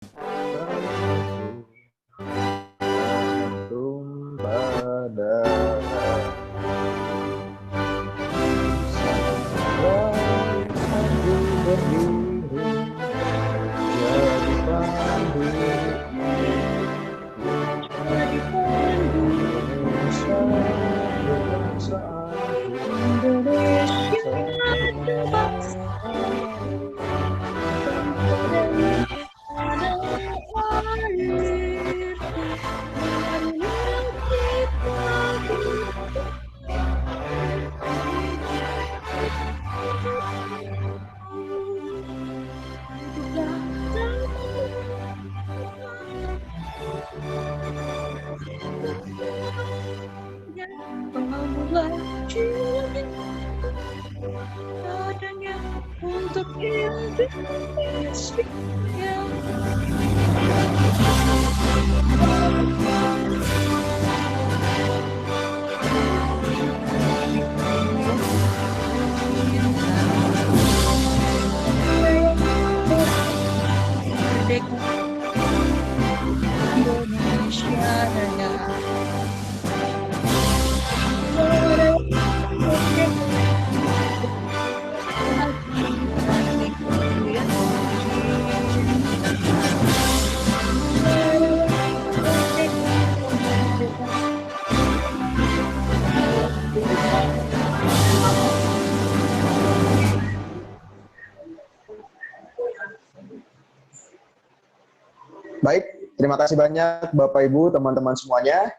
Antum pada sambil berdiri jadi pandu Indonesia untuk Indonesia. Indonesia Raya. Baik, terima kasih banyak Bapak Ibu, teman-teman semuanya.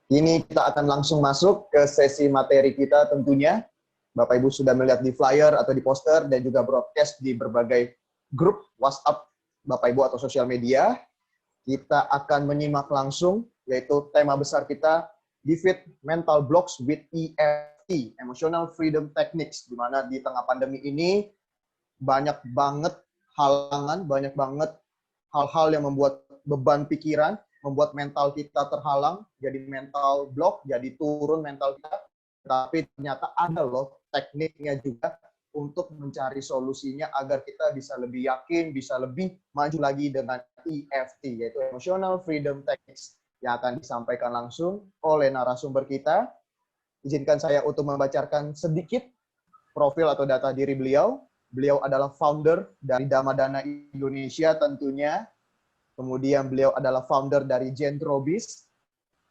Ini kita akan langsung masuk ke sesi materi kita tentunya. Bapak Ibu sudah melihat di flyer atau di poster dan juga broadcast di berbagai grup WhatsApp Bapak Ibu atau sosial media. Kita akan menyimak langsung, yaitu tema besar kita, Defeat Mental Blocks with EFT, Emotional Freedom Techniques, di mana di tengah pandemi ini banyak banget halangan, banyak banget hal-hal yang membuat beban pikiran, membuat mental kita terhalang, jadi mental block, jadi turun mental kita. Tapi ternyata ada loh tekniknya juga untuk mencari solusinya agar kita bisa lebih yakin, bisa lebih maju lagi dengan EFT, yaitu Emotional Freedom Techniques, yang akan disampaikan langsung oleh narasumber kita. Izinkan saya untuk membacakan sedikit profil atau data diri beliau. Beliau adalah founder dari Damadana Indonesia tentunya. Kemudian beliau adalah founder dari Gentrobis,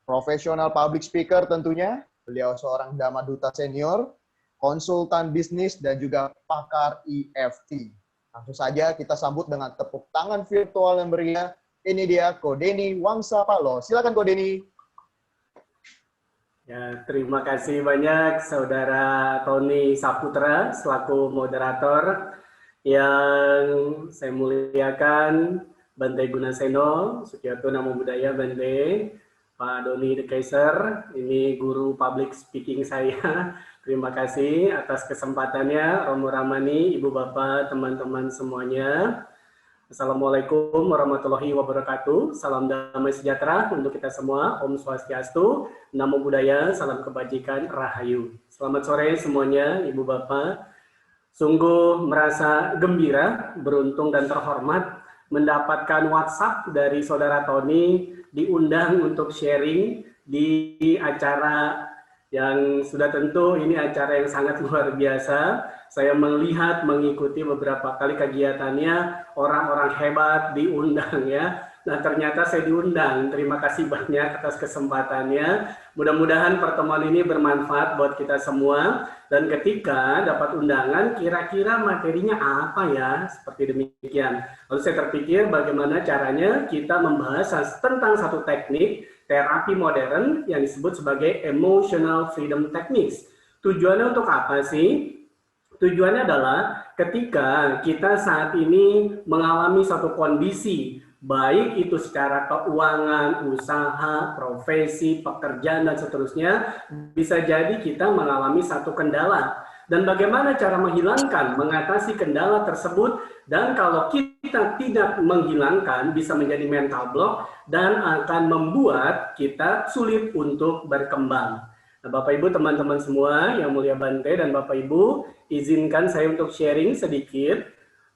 profesional public speaker tentunya. Beliau seorang Dhamma Duta senior, konsultan bisnis, dan juga pakar EFT. Langsung saja kita sambut dengan tepuk tangan virtual yang meriah. Ini dia Ko Denny Wangsapalo. Silakan Ko Denny. Ya, terima kasih banyak Saudara Tony Saputra selaku moderator yang saya muliakan, Bante Gunaseno, Sukiyato Namo Buddhaya Bante, Pak Doni De Kaiser, ini guru public speaking saya. Terima kasih atas kesempatannya, Romo Ramani, Ibu Bapak, teman-teman semuanya. Assalamualaikum warahmatullahi wabarakatuh. Salam damai sejahtera untuk kita semua. Om Swastiastu, Namo Buddhaya, salam kebajikan, Rahayu. Selamat sore semuanya, Ibu Bapak. Sungguh merasa gembira, beruntung dan terhormat mendapatkan WhatsApp dari Saudara Tony diundang untuk sharing di acara yang sudah tentu ini acara yang sangat luar biasa. Saya melihat, mengikuti beberapa kali kegiatannya, orang-orang hebat diundang ya. Nah ternyata saya diundang, terima kasih banyak atas kesempatannya. Mudah-mudahan pertemuan ini bermanfaat buat kita semua. Dan ketika dapat undangan, kira-kira materinya apa ya? Seperti demikian. Lalu saya terpikir bagaimana caranya kita membahas tentang satu teknik terapi modern yang disebut sebagai Emotional Freedom Techniques. Tujuannya untuk apa sih? Tujuannya adalah ketika kita saat ini mengalami satu kondisi, baik itu secara keuangan, usaha, profesi, pekerjaan, dan seterusnya, bisa jadi kita mengalami satu kendala. Dan bagaimana cara menghilangkan, mengatasi kendala tersebut, dan kalau kita tidak menghilangkan, bisa menjadi mental block, dan akan membuat kita sulit untuk berkembang. Nah, Bapak Ibu, teman-teman semua yang mulia Bante dan Bapak Ibu, izinkan saya untuk sharing sedikit.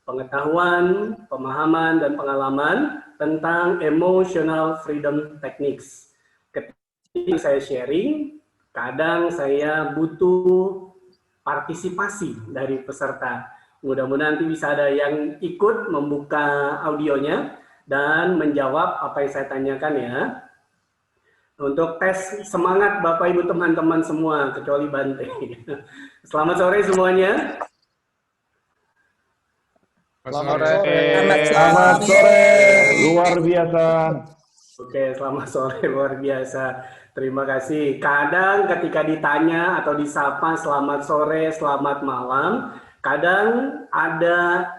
pengetahuan, pemahaman, dan pengalaman tentang Emotional Freedom Techniques. Ketika saya sharing, kadang saya butuh partisipasi dari peserta. Mudah-mudahan nanti bisa ada yang ikut membuka audionya dan menjawab apa yang saya tanyakan ya. Untuk tes semangat Bapak Ibu teman-teman semua, kecuali Bante. Selamat sore semuanya. Selamat sore. Selamat sore. Luar biasa. Oke, selamat sore, luar biasa. Terima kasih. Kadang ketika ditanya atau disapa selamat sore, selamat malam, kadang ada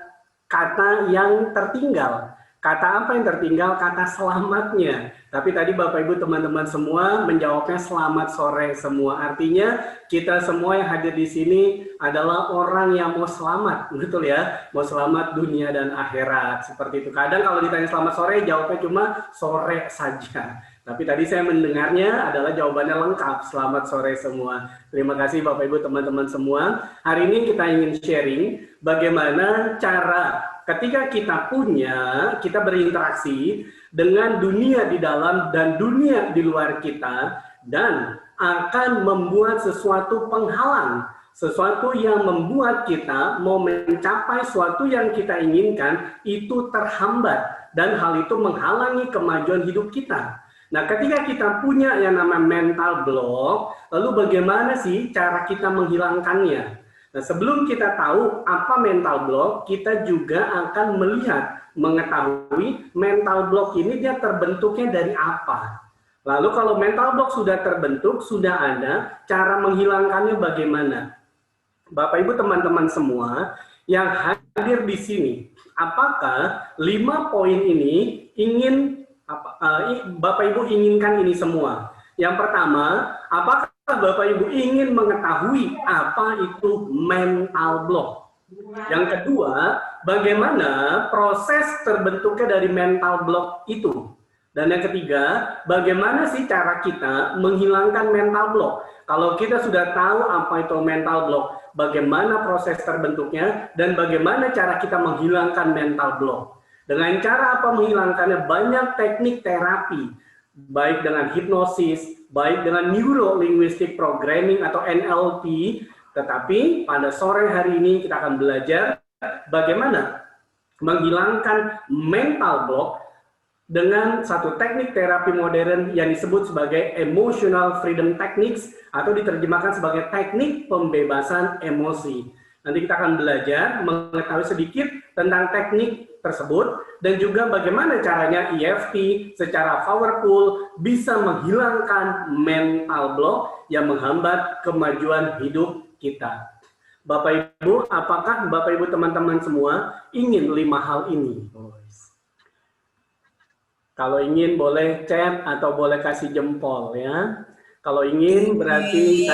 kata yang tertinggal. Kata apa yang tertinggal? Kata selamatnya. Tapi tadi Bapak Ibu teman-teman semua menjawabnya selamat sore semua. Artinya kita semua yang hadir di sini adalah orang yang mau selamat, betul ya? Mau selamat dunia dan akhirat. Seperti itu. Kadang kalau ditanya selamat sore, jawabnya cuma sore saja. Tapi tadi saya mendengarnya adalah jawabannya lengkap. Selamat sore semua. Terima kasih Bapak Ibu teman-teman semua. Hari ini kita ingin sharing bagaimana cara ketika kita berinteraksi dengan dunia di dalam dan dunia di luar kita, dan akan membuat sesuatu penghalang, sesuatu yang membuat kita mau mencapai sesuatu yang kita inginkan, itu terhambat, dan hal itu menghalangi kemajuan hidup kita. Nah, ketika kita punya yang namanya mental block, lalu bagaimana sih cara kita menghilangkannya? Nah, sebelum kita tahu apa mental block, kita juga akan mengetahui mental block ini dia terbentuknya dari apa. Lalu kalau mental block sudah terbentuk, sudah ada, cara menghilangkannya bagaimana? Bapak Ibu teman-teman semua yang hadir di sini, apakah 5 poin ini Bapak Ibu inginkan ini semua? Yang pertama, apakah Bapak Ibu ingin mengetahui apa itu mental block? Yang kedua, bagaimana proses terbentuknya dari mental block itu? Dan yang ketiga, bagaimana sih cara kita menghilangkan mental block? Kalau kita sudah tahu apa itu mental block, bagaimana proses terbentuknya, dan bagaimana cara kita menghilangkan mental block? Dengan cara apa menghilangkannya? Banyak teknik terapi, baik dengan hipnosis, baik dengan Neuro Linguistic Programming atau NLP, tetapi pada sore hari ini kita akan belajar bagaimana menghilangkan mental block dengan satu teknik terapi modern yang disebut sebagai Emotional Freedom Techniques atau diterjemahkan sebagai teknik pembebasan emosi. Nanti kita akan belajar mengetahui sedikit tentang teknik tersebut dan juga bagaimana caranya EFT secara powerful bisa menghilangkan mental block yang menghambat kemajuan hidup kita. Bapak Ibu, apakah Bapak Ibu teman-teman semua ingin 5 hal ini? Kalau ingin boleh chat atau boleh kasih jempol ya. Kalau ingin berarti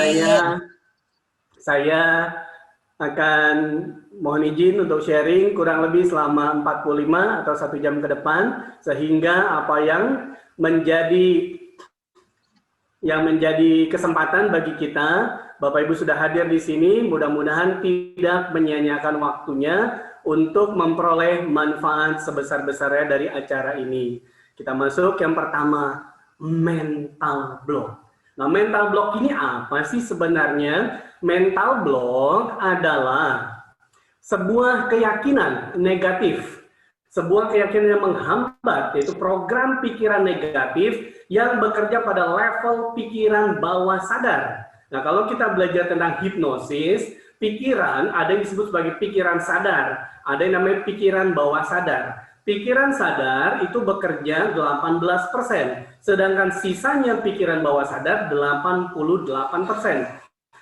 saya akan mohon izin untuk sharing kurang lebih selama 45 atau 1 jam ke depan, sehingga apa yang menjadi kesempatan bagi kita, Bapak Ibu sudah hadir di sini, mudah-mudahan tidak menyia-nyiakan waktunya untuk memperoleh manfaat sebesar-besarnya dari acara ini. Kita masuk yang pertama, mental block. Nah, mental block ini apa sih sebenarnya? Mental block adalah sebuah keyakinan negatif, sebuah keyakinan yang menghambat, yaitu program pikiran negatif yang bekerja pada level pikiran bawah sadar. Nah, kalau kita belajar tentang hipnosis, pikiran ada yang disebut sebagai pikiran sadar, ada yang namanya pikiran bawah sadar. Pikiran sadar itu bekerja 18%, sedangkan sisanya pikiran bawah sadar 88%.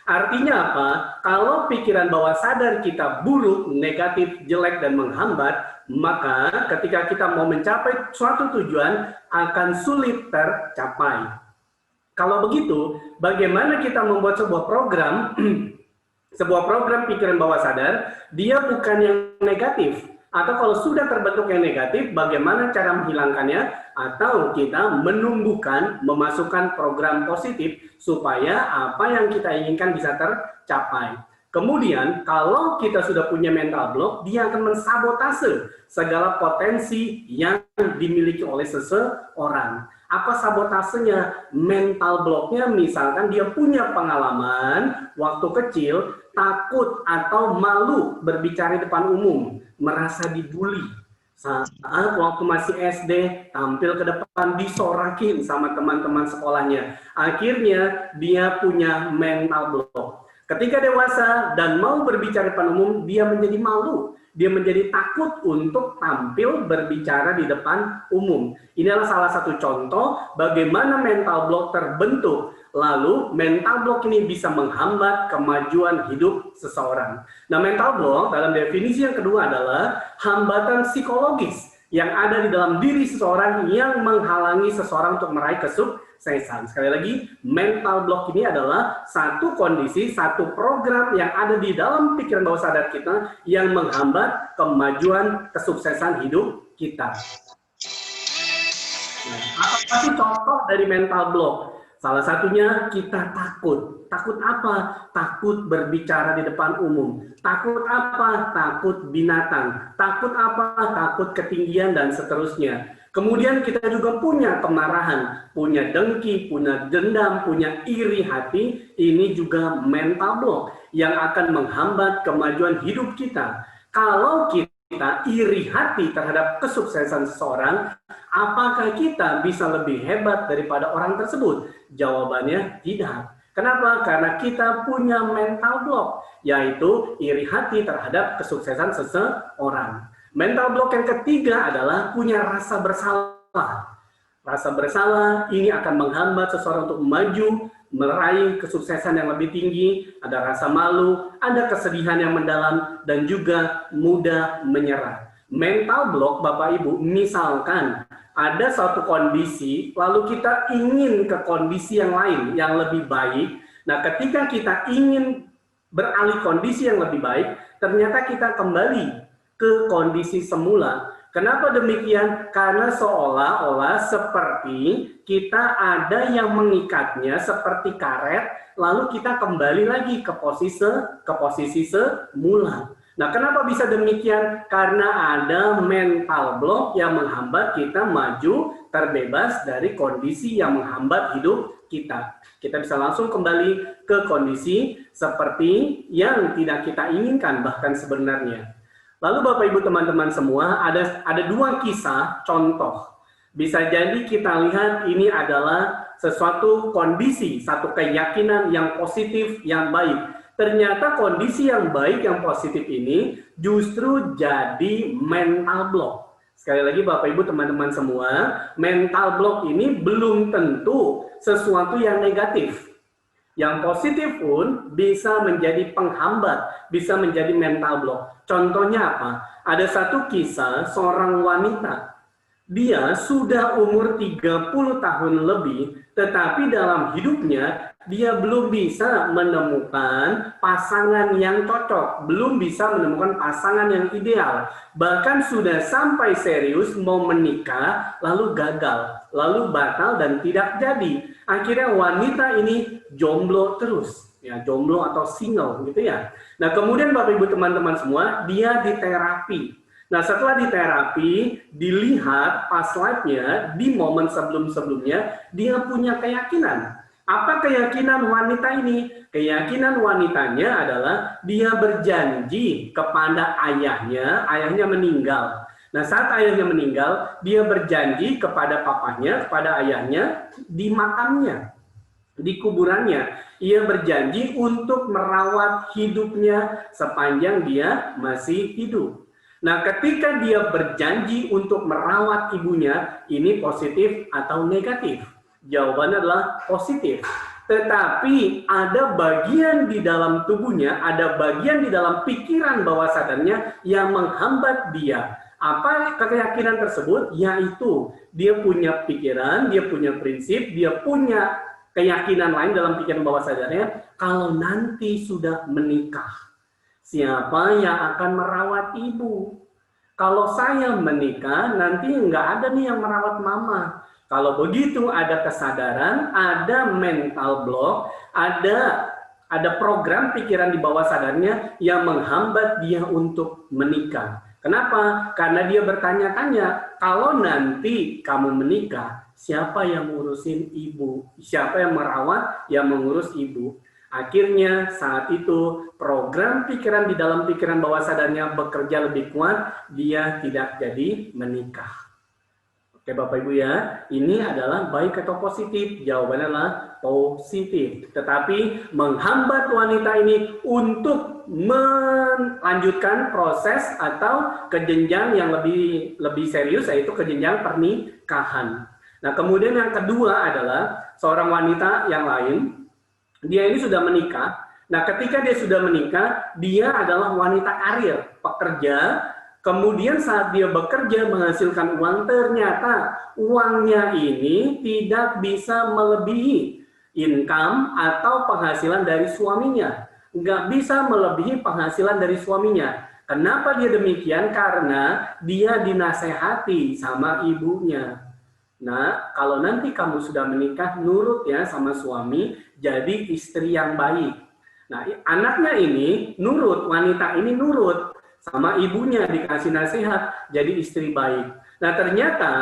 Artinya apa? Kalau pikiran bawah sadar kita buruk, negatif, jelek, dan menghambat, maka ketika kita mau mencapai suatu tujuan akan sulit tercapai. Kalau begitu, bagaimana kita membuat sebuah program, sebuah program pikiran bawah sadar, dia bukan yang negatif. Atau kalau sudah terbentuk yang negatif, bagaimana cara menghilangkannya? Atau kita menumbuhkan, memasukkan program positif supaya apa yang kita inginkan bisa tercapai. Kemudian, kalau kita sudah punya mental block, dia akan mensabotase segala potensi yang dimiliki oleh seseorang. Apa sabotasenya? Mental blocknya misalkan dia punya pengalaman waktu kecil, takut atau malu berbicara di depan umum, merasa dibully. Saat waktu masih SD, tampil ke depan disorakin sama teman-teman sekolahnya. Akhirnya dia punya mental block. Ketika dewasa dan mau berbicara di depan umum, dia menjadi malu. Dia menjadi takut untuk tampil berbicara di depan umum. Inilah salah satu contoh bagaimana mental block terbentuk. Lalu mental block ini bisa menghambat kemajuan hidup seseorang. Nah, mental block dalam definisi yang kedua adalah hambatan psikologis yang ada di dalam diri seseorang yang menghalangi seseorang untuk meraih kesuksesan. Sekali lagi, mental block ini adalah satu kondisi, satu program yang ada di dalam pikiran bawah sadar kita yang menghambat kemajuan kesuksesan hidup kita. Nah, apa sih contoh dari mental block? Salah satunya kita takut. Takut apa? Takut berbicara di depan umum. Takut apa? Takut binatang. Takut apa? Takut ketinggian dan seterusnya. Kemudian kita juga punya kemarahan, punya dengki, punya dendam, punya iri hati. Ini juga mental block yang akan menghambat kemajuan hidup kita. Kalau kita iri hati terhadap kesuksesan seseorang, apakah kita bisa lebih hebat daripada orang tersebut? Jawabannya tidak. Kenapa? Karena kita punya mental block, yaitu iri hati terhadap kesuksesan seseorang. Mental block yang ketiga adalah punya rasa bersalah. Rasa bersalah ini akan menghambat seseorang untuk maju, meraih kesuksesan yang lebih tinggi, ada rasa malu, ada kesedihan yang mendalam, dan juga mudah menyerah. Mental block, Bapak Ibu, misalkan ada suatu kondisi, lalu kita ingin ke kondisi yang lain, yang lebih baik. Nah, ketika kita ingin beralih kondisi yang lebih baik, ternyata kita kembali ke kondisi semula. Kenapa demikian? Karena seolah-olah seperti kita ada yang mengikatnya seperti karet, lalu kita kembali lagi ke posisi semula. Nah, kenapa bisa demikian? Karena ada mental block yang menghambat kita maju terbebas dari kondisi yang menghambat hidup kita. Kita bisa langsung kembali ke kondisi seperti yang tidak kita inginkan bahkan sebenarnya. Lalu Bapak Ibu teman-teman semua, ada dua kisah contoh. Bisa jadi kita lihat ini adalah sesuatu kondisi, satu keyakinan yang positif, yang baik. Ternyata kondisi yang baik, yang positif ini justru jadi mental block. Sekali lagi Bapak Ibu teman-teman semua, mental block ini belum tentu sesuatu yang negatif. Yang positif pun bisa menjadi penghambat, bisa menjadi mental block. Contohnya apa? Ada satu kisah seorang wanita. Dia sudah umur 30 tahun lebih, tetapi dalam hidupnya dia belum bisa menemukan pasangan yang cocok, belum bisa menemukan pasangan yang ideal. Bahkan sudah sampai serius mau menikah, lalu gagal, lalu batal dan tidak jadi. Akhirnya wanita ini jomblo terus, ya jomblo atau single gitu ya. Nah kemudian Bapak Ibu teman-teman semua, dia diterapi. Nah setelah diterapi, dilihat pas live-nya di momen sebelum-sebelumnya, dia punya keyakinan. Apa keyakinan wanita ini? Keyakinan wanitanya adalah dia berjanji kepada ayahnya, ayahnya meninggal. Nah saat ayahnya meninggal, dia berjanji kepada papanya, kepada ayahnya di makamnya, di kuburannya. Ia berjanji untuk merawat hidupnya sepanjang dia masih hidup. Nah ketika dia berjanji untuk merawat ibunya, ini positif atau negatif? Jawabannya adalah positif. Tetapi ada bagian di dalam tubuhnya, ada bagian di dalam pikiran bawah sadarnya yang menghambat dia. Apa keyakinan tersebut? Yaitu dia punya pikiran, dia punya prinsip, dia punya keyakinan lain dalam pikiran bawah sadarnya. Kalau nanti sudah menikah, siapa yang akan merawat ibu? Kalau saya menikah, nanti nggak ada nih yang merawat mama. Kalau begitu ada kesadaran, ada mental block, ada ada program pikiran di bawah sadarnya yang menghambat dia untuk menikah. Kenapa? Karena dia bertanya-tanya, kalau nanti kamu menikah, siapa yang ngurusin ibu? Siapa yang merawat, yang mengurus ibu? Akhirnya saat itu program pikiran di dalam pikiran bawah sadarnya bekerja lebih kuat, dia tidak jadi menikah. Oke Bapak Ibu ya, ini adalah baik atau positif? Jawabannya adalah positif. Tetapi menghambat wanita ini untuk melanjutkan proses atau ke jenjang yang lebih serius, yaitu ke jenjang pernikahan. Nah kemudian yang kedua adalah seorang wanita yang lain, dia ini sudah menikah. Nah, ketika dia sudah menikah, dia adalah wanita karir, pekerja. Kemudian saat dia bekerja menghasilkan uang, ternyata uangnya ini tidak bisa melebihi income atau penghasilan dari suaminya. Nggak bisa melebihi penghasilan dari suaminya. Kenapa dia demikian? Karena dia dinasehati sama ibunya. Nah, kalau nanti kamu sudah menikah, nurut ya sama suami, jadi istri yang baik. Nah, anaknya ini nurut, wanita ini nurut sama ibunya, dikasih nasihat, jadi istri baik. Nah, ternyata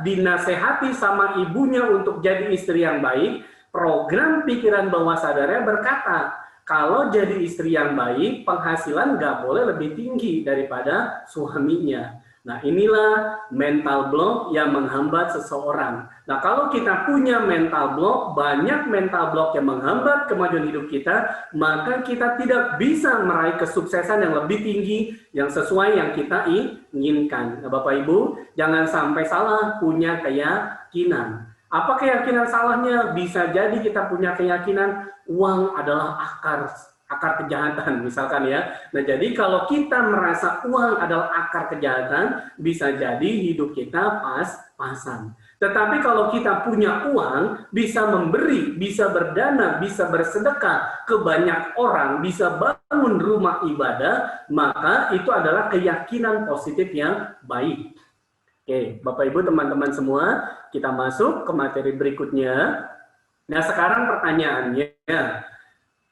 dinasehati sama ibunya untuk jadi istri yang baik, program pikiran bawah sadarnya berkata, kalau jadi istri yang baik, penghasilan nggak boleh lebih tinggi daripada suaminya. Nah, inilah mental block yang menghambat seseorang. Nah, kalau kita punya mental block, banyak mental block yang menghambat kemajuan hidup kita, maka kita tidak bisa meraih kesuksesan yang lebih tinggi, yang sesuai yang kita inginkan. Nah, Bapak Ibu, jangan sampai salah punya keyakinan. Apa keyakinan salahnya? Bisa jadi kita punya keyakinan uang adalah akar kejahatan misalkan ya. Nah jadi kalau kita merasa uang adalah akar kejahatan, bisa jadi hidup kita pas-pasan. Tetapi kalau kita punya uang, bisa memberi, bisa berdana, bisa bersedekah ke banyak orang, bisa bangun rumah ibadah, maka itu adalah keyakinan positif yang baik. Oke, Bapak Ibu teman-teman semua, kita masuk ke materi berikutnya. Nah sekarang pertanyaannya,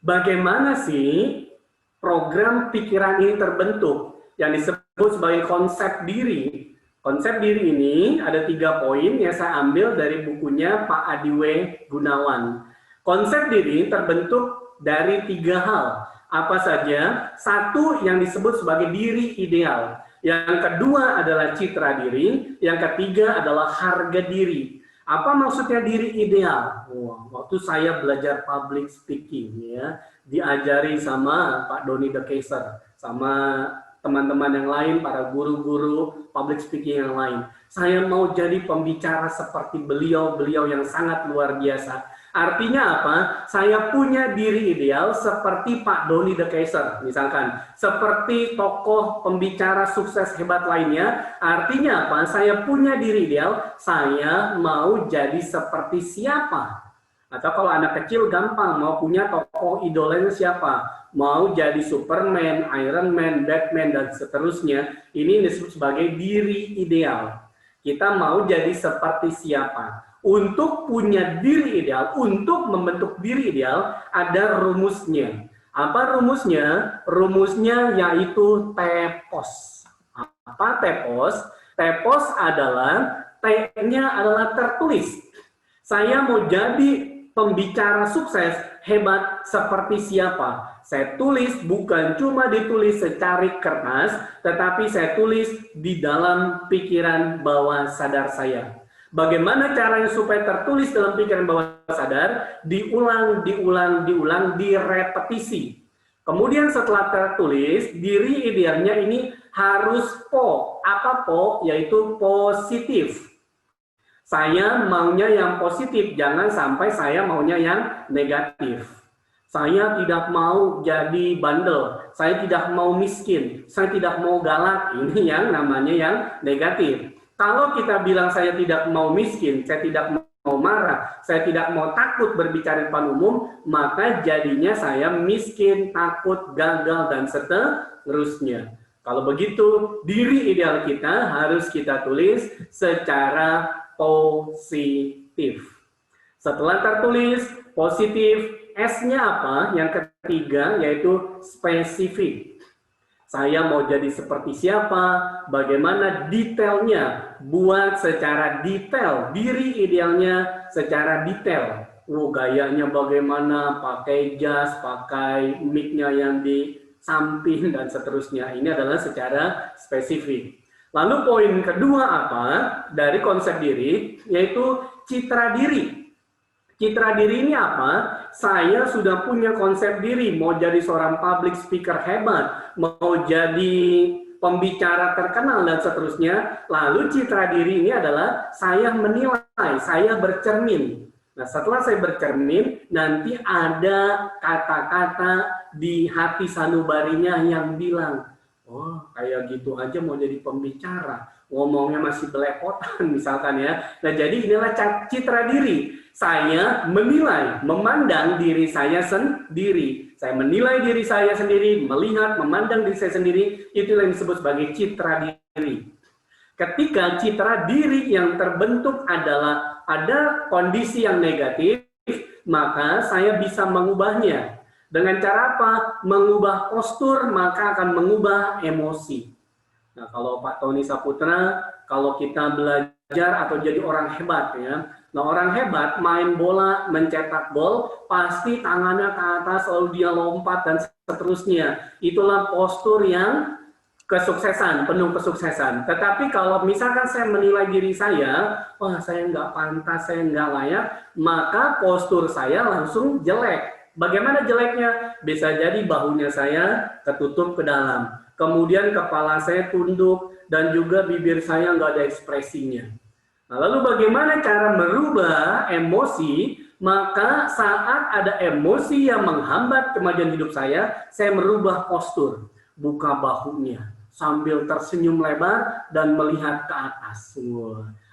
bagaimana sih program pikiran ini terbentuk yang disebut sebagai konsep diri? Konsep diri ini ada 3 poin yang saya ambil dari bukunya Pak Adiwe Gunawan. Konsep diri terbentuk dari 3 hal. Apa saja? 1 yang disebut sebagai diri ideal. Yang kedua adalah citra diri. Yang ketiga adalah harga diri. Apa maksudnya diri ideal? Waktu saya belajar public speaking ya, diajari sama Pak Doni De Keyser, sama teman-teman yang lain, para guru-guru public speaking yang lain. Saya mau jadi pembicara seperti beliau yang sangat luar biasa. Artinya apa? Saya punya diri ideal seperti Pak Doni De Keyser, misalkan. Seperti tokoh pembicara sukses hebat lainnya. Artinya apa? Saya punya diri ideal, saya mau jadi seperti siapa? Atau kalau anak kecil gampang, mau punya tokoh idolanya siapa? Mau jadi Superman, Iron Man, Batman, dan seterusnya. Ini disebut sebagai diri ideal. Kita mau jadi seperti siapa? Untuk punya diri ideal, untuk membentuk diri ideal, ada rumusnya. Apa rumusnya? Rumusnya yaitu TEPOS. Apa TEPOS? TEPOS adalah, T-nya adalah tertulis. Saya mau jadi pembicara sukses hebat seperti siapa? Saya tulis, bukan cuma ditulis secara kertas, tetapi saya tulis di dalam pikiran bawah sadar saya. Bagaimana caranya supaya tertulis dalam pikiran bawah sadar? Diulang, direpetisi. Kemudian setelah tertulis, diri idealnya ini harus PO. Apa PO? Yaitu positif. Saya maunya yang positif, jangan sampai saya maunya yang negatif. Saya tidak mau jadi bandel, saya tidak mau miskin, saya tidak mau galak. Ini yang namanya yang negatif. Kalau kita bilang saya tidak mau miskin, saya tidak mau marah, saya tidak mau takut berbicara di depan umum, maka jadinya saya miskin, takut, gagal, dan seterusnya. Kalau begitu, diri ideal kita harus kita tulis secara positif. Setelah tertulis, positif. S-nya apa? Yang ketiga yaitu spesifik. Saya mau jadi seperti siapa, bagaimana detailnya, buat secara detail, diri idealnya secara detail. Gayanya bagaimana, pakai jas, pakai mic-nya yang di samping, dan seterusnya. Ini adalah secara spesifik. Lalu poin kedua apa dari konsep diri, yaitu citra diri. Citra diri ini apa? Saya sudah punya konsep diri, mau jadi seorang public speaker hebat, mau jadi pembicara terkenal, dan seterusnya. Lalu citra diri ini adalah saya menilai, saya bercermin. Nah, setelah saya bercermin, nanti ada kata-kata di hati sanubarinya yang bilang, oh, kayak gitu aja mau jadi pembicara, ngomongnya masih belepotan misalkan ya. Nah, jadi inilah citra diri. Saya menilai, memandang diri saya sendiri. Saya menilai diri saya sendiri, melihat, memandang diri saya sendiri, itulah yang disebut sebagai citra diri. Ketika citra diri yang terbentuk adalah ada kondisi yang negatif, maka saya bisa mengubahnya. Dengan cara apa? Mengubah postur, maka akan mengubah emosi. Nah, kalau Pak Tony Saputra, kalau kita belajar atau jadi orang hebat ya, nah orang hebat main bola, mencetak gol, pasti tangannya ke atas, lalu dia lompat dan seterusnya. Itulah postur yang kesuksesan, penuh kesuksesan. Tetapi kalau misalkan saya menilai diri saya, wah saya nggak pantas, saya nggak layak, maka postur saya langsung jelek. Bagaimana jeleknya? Bisa jadi bahunya saya ketutup ke dalam, kemudian kepala saya tunduk, dan juga bibir saya nggak ada ekspresinya. Nah, lalu bagaimana cara merubah emosi? Maka saat ada emosi yang menghambat kemajuan hidup saya merubah postur, buka bahunya, sambil tersenyum lebar dan melihat ke atas.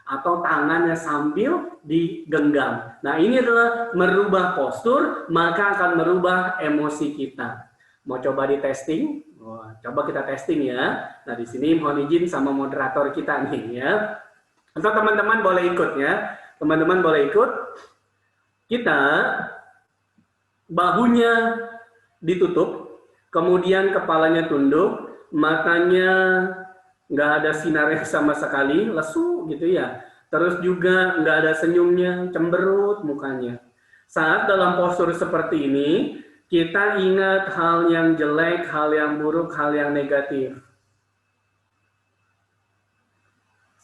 Atau tangannya sambil digenggam. Nah, ini adalah merubah postur, maka akan merubah emosi kita. Mau coba di testing? Coba kita testing ya. Nah, di sini mohon izin sama moderator kita nih ya. Atau teman-teman boleh ikut ya. Teman-teman boleh ikut. Kita bahunya ditutup, kemudian kepalanya tunduk, matanya nggak ada sinarnya sama sekali, lesu gitu ya. Terus juga nggak ada senyumnya, cemberut mukanya. Saat dalam postur seperti ini, kita ingat hal yang jelek, hal yang buruk, hal yang negatif.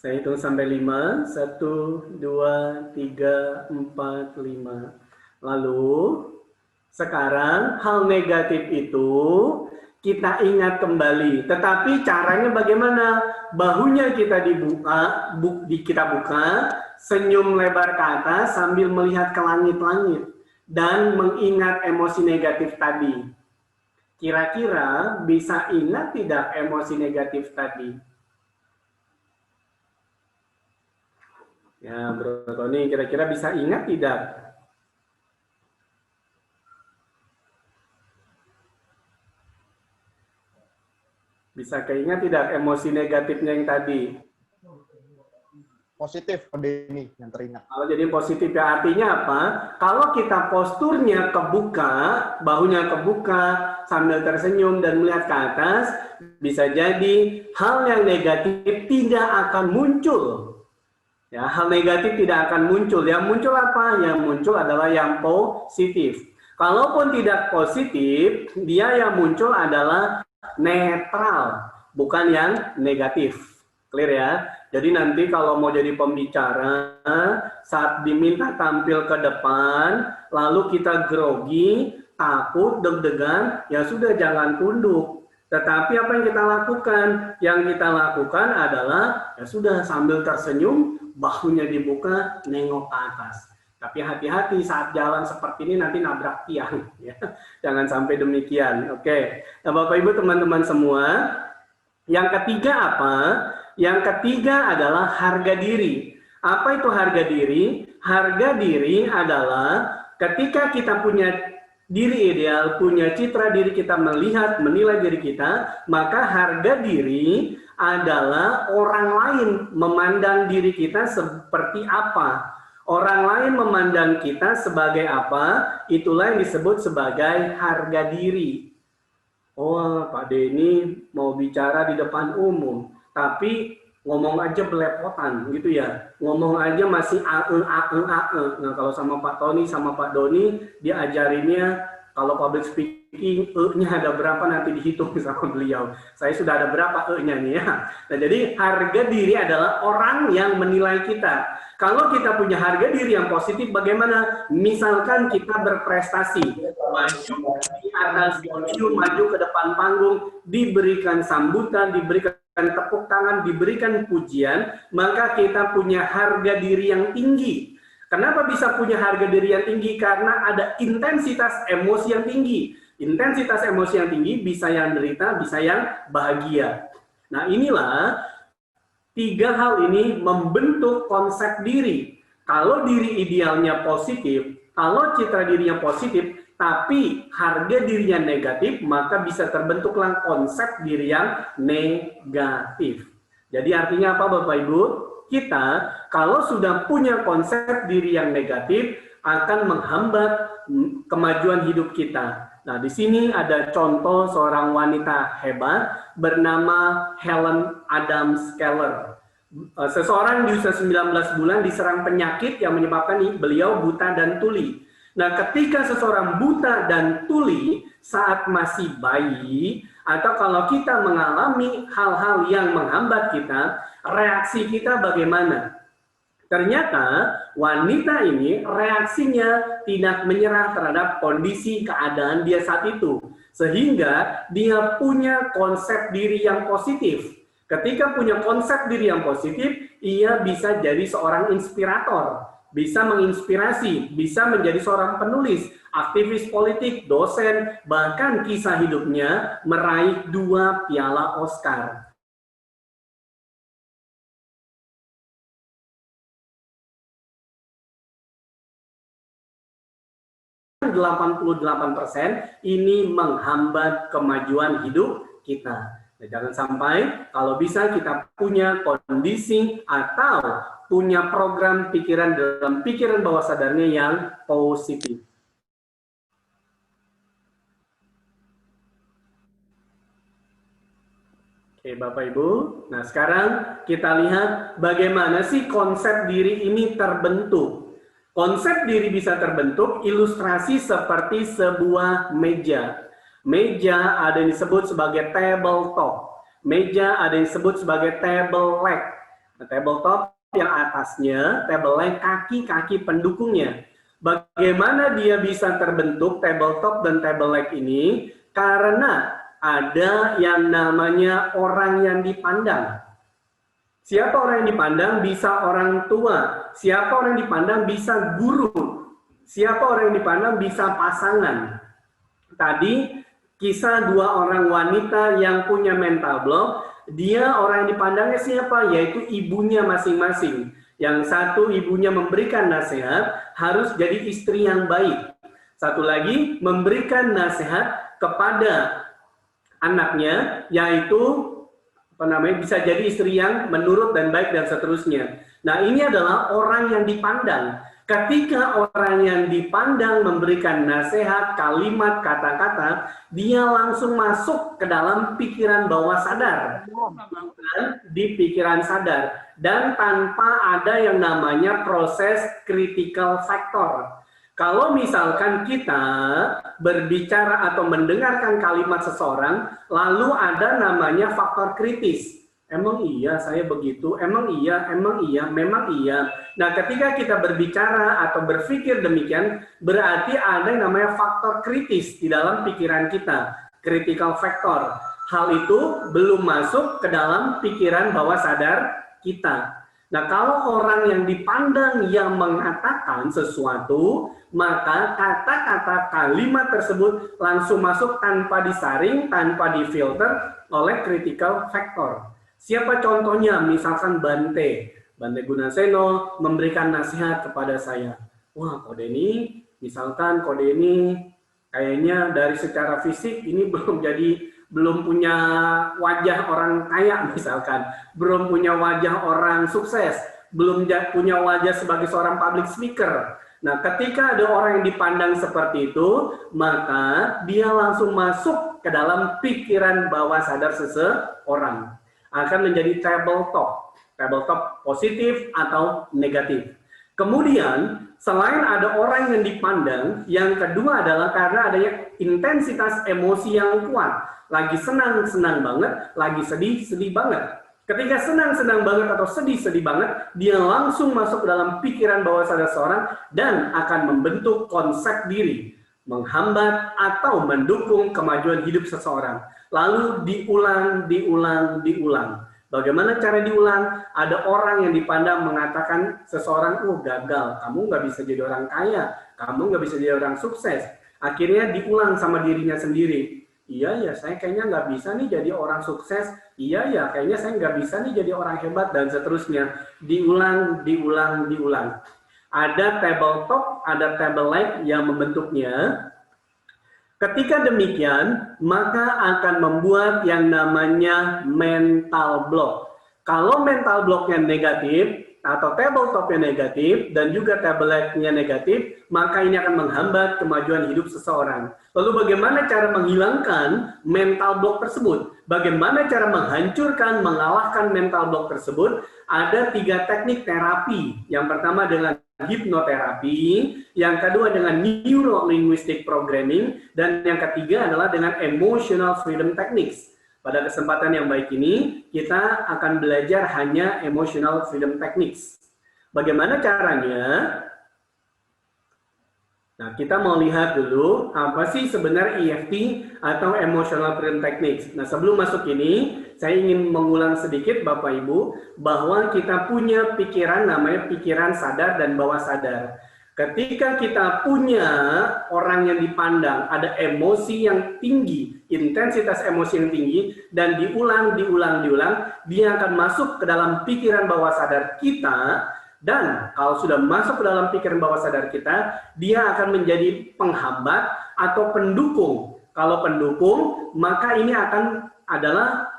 Saya hitung sampai 5, 1, 2, 3, 4, 5. Lalu, sekarang hal negatif itu kita ingat kembali. Tetapi caranya bagaimana? Bahunya kita kita buka, senyum lebar ke atas sambil melihat ke langit-langit. Dan mengingat emosi negatif tadi. Kira-kira bisa ingat tidak emosi negatif tadi? Ya, Bro Tony, kira-kira bisa ingat tidak? Bisa keingat tidak emosi negatifnya yang tadi? Positif, ini yang teringat. Kalau jadi positif ya artinya apa? Kalau kita posturnya kebuka, bahunya kebuka, sambil tersenyum dan melihat ke atas, bisa jadi hal yang negatif tidak akan muncul. Ya, hal negatif tidak akan muncul. Yang muncul apa? Yang muncul adalah yang positif. Kalaupun tidak positif, dia yang muncul adalah netral, bukan yang negatif. Clear ya? Jadi nanti kalau mau jadi pembicara, saat diminta tampil ke depan, lalu kita grogi, takut, deg-degan, ya sudah jangan tunduk. Tetapi apa yang kita lakukan? Yang kita lakukan adalah, ya sudah sambil tersenyum, bahunya dibuka, nengok ke atas. Tapi hati-hati saat jalan seperti ini nanti nabrak tiang. Ya. Jangan sampai demikian. Oke. Nah, Bapak Ibu teman-teman semua, yang ketiga apa? Yang ketiga adalah harga diri. Apa itu harga diri? Harga diri adalah ketika kita punya diri ideal, punya citra diri kita, melihat, menilai diri kita, maka harga diri adalah orang lain memandang diri kita seperti apa. Orang lain memandang kita sebagai apa? Itulah yang disebut sebagai harga diri. Oh, Pak Denny mau bicara di depan umum, tapi ngomong aja belepotan gitu ya. Ngomong aja masih ae. Nah, kalau sama Pak Tony, sama Pak Doni, diajarinnya kalau public speaking, E-nya ada berapa nanti dihitung sama beliau. Saya sudah ada berapa E-nya nih ya. Nah, jadi harga diri adalah orang yang menilai kita. Kalau kita punya harga diri yang positif, bagaimana? Misalkan kita berprestasi, maju di atas podium, maju ke depan panggung, diberikan sambutan, diberikan tepuk tangan, diberikan pujian, maka kita punya harga diri yang tinggi. Kenapa bisa punya harga diri yang tinggi? Karena ada intensitas emosi yang tinggi. Intensitas emosi yang tinggi bisa yang derita, bisa yang bahagia. Nah, inilah tiga hal ini membentuk konsep diri. Kalau diri idealnya positif, kalau citra dirinya positif, tapi harga dirinya negatif, maka bisa terbentuklah konsep diri yang negatif. Jadi artinya apa Bapak Ibu? Kita kalau sudah punya konsep diri yang negatif akan menghambat kemajuan hidup kita. Nah, di sini ada contoh seorang wanita hebat bernama Helen Adams Keller. Seseorang di usia 19 bulan diserang penyakit yang menyebabkan beliau buta dan tuli. Nah, ketika seseorang buta dan tuli saat masih bayi, atau kalau kita mengalami hal-hal yang menghambat kita, reaksi kita bagaimana? Ternyata wanita ini reaksinya tidak menyerah terhadap kondisi keadaan dia saat itu. Sehingga dia punya konsep diri yang positif. Ketika punya konsep diri yang positif, ia bisa jadi seorang inspirator. Bisa menginspirasi, bisa menjadi seorang penulis, aktivis politik, dosen, bahkan kisah hidupnya meraih 2 piala Oscar. %88 ini menghambat kemajuan hidup kita. Nah, jangan sampai kalau bisa kita punya kondisi atau punya program pikiran dalam pikiran bawah sadarnya yang positif. Oke Bapak Ibu, nah sekarang kita lihat bagaimana sih konsep diri ini terbentuk. Konsep diri bisa terbentuk ilustrasi seperti sebuah meja. Meja ada yang disebut sebagai tabletop. Meja ada yang disebut sebagai table leg. Nah, tabletop yang atasnya, table leg kaki-kaki pendukungnya. Bagaimana dia bisa terbentuk tabletop dan table leg ini? Karena ada yang namanya orang yang dipandang. Siapa orang yang dipandang? Bisa orang tua. Siapa orang yang dipandang? Bisa guru. Siapa orang yang dipandang? Bisa pasangan. Tadi kisah 2 orang wanita yang punya mental block, dia orang yang dipandangnya siapa? Yaitu ibunya masing-masing. Yang satu ibunya memberikan nasihat, harus jadi istri yang baik. Satu lagi memberikan nasihat kepada anaknya, yaitu bisa jadi istri yang menurut dan baik dan seterusnya. Nah, ini adalah orang yang dipandang. Ketika orang yang dipandang memberikan nasihat, kalimat, kata-kata, dia langsung masuk ke dalam pikiran bawah sadar. Di pikiran sadar. Dan tanpa ada yang namanya proses critical factor. Kalau misalkan kita berbicara atau mendengarkan kalimat seseorang, lalu ada namanya faktor kritis. Emang iya saya begitu, emang iya, memang iya. Nah, ketika kita berbicara atau berpikir demikian, berarti ada yang namanya faktor kritis di dalam pikiran kita, critical factor. Hal itu belum masuk ke dalam pikiran bawah sadar kita. Nah, kalau orang yang dipandang yang mengatakan sesuatu, maka kata-kata kalimat tersebut langsung masuk tanpa disaring, tanpa difilter oleh critical factor. Siapa contohnya? Misalkan Bante Gunaseno memberikan nasihat kepada saya. Wah, Ko Denny, misalkan Ko Denny kayaknya dari secara fisik ini belum punya wajah orang kaya misalkan, belum punya wajah orang sukses, punya wajah sebagai seorang public speaker. Nah, ketika ada orang yang dipandang seperti itu, maka dia langsung masuk ke dalam pikiran bawah sadar seseorang. Akan menjadi tabletop positif atau negatif. Kemudian, selain ada orang yang dipandang, yang kedua adalah karena adanya intensitas emosi yang kuat. Lagi senang banget, lagi sedih banget. Ketika senang banget atau sedih banget, dia langsung masuk ke dalam pikiran bawah sadar seseorang dan akan membentuk konsep diri, menghambat atau mendukung kemajuan hidup seseorang. Lalu diulang. Bagaimana cara diulang? Ada orang yang dipandang mengatakan seseorang, gagal, kamu nggak bisa jadi orang kaya, kamu nggak bisa jadi orang sukses. Akhirnya diulang sama dirinya sendiri. Iya ya, saya kayaknya nggak bisa nih jadi orang sukses. Iya ya, kayaknya saya nggak bisa nih jadi orang hebat, dan seterusnya. Diulang. Ada tabletop, ada tablet yang membentuknya. Ketika demikian, maka akan membuat yang namanya mental block. Kalau mental blocknya negatif, atau tabletopnya negatif, dan juga tabletnya negatif, maka ini akan menghambat kemajuan hidup seseorang. Lalu bagaimana cara menghilangkan mental block tersebut? Bagaimana cara menghancurkan, mengalahkan mental block tersebut? Ada 3 teknik terapi. Yang pertama dengan hipnoterapi, yang kedua dengan neuro-linguistic programming, dan yang ketiga adalah dengan emotional freedom techniques. Pada kesempatan yang baik ini, kita akan belajar hanya emotional freedom techniques. Bagaimana caranya? Nah, kita mau lihat dulu apa sih sebenarnya EFT atau emotional freedom techniques. Nah, sebelum masuk ini, saya ingin mengulang sedikit Bapak Ibu bahwa kita punya pikiran namanya pikiran sadar dan bawah sadar. Ketika kita punya orang yang dipandang, ada emosi yang tinggi, intensitas emosi yang tinggi, dan diulang, dia akan masuk ke dalam pikiran bawah sadar kita, dan kalau sudah masuk ke dalam pikiran bawah sadar kita, dia akan menjadi penghambat atau pendukung. Kalau pendukung, maka ini akan adalah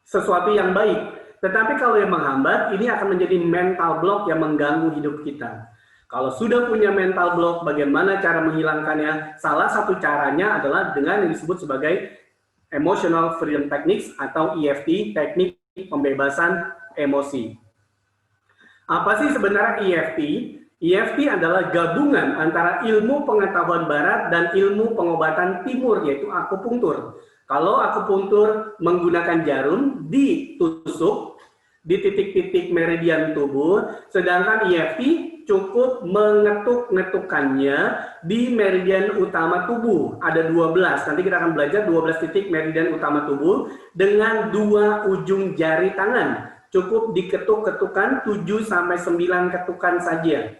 sesuatu yang baik. Tetapi kalau yang menghambat, ini akan menjadi mental block yang mengganggu hidup kita. Kalau sudah punya mental block, bagaimana cara menghilangkannya? Salah satu caranya adalah dengan yang disebut sebagai Emotional Freedom Techniques atau EFT, teknik pembebasan emosi. Apa sih sebenarnya EFT? EFT adalah gabungan antara ilmu pengetahuan barat dan ilmu pengobatan timur, yaitu akupunktur. Kalau akupunktur menggunakan jarum ditusuk di titik-titik meridian tubuh, sedangkan EFT cukup mengetuk-ngetukannya di meridian utama tubuh. Ada 12, nanti kita akan belajar 12 titik meridian utama tubuh dengan 2 ujung jari tangan. Cukup diketuk-ketukan 7-9 ketukan saja.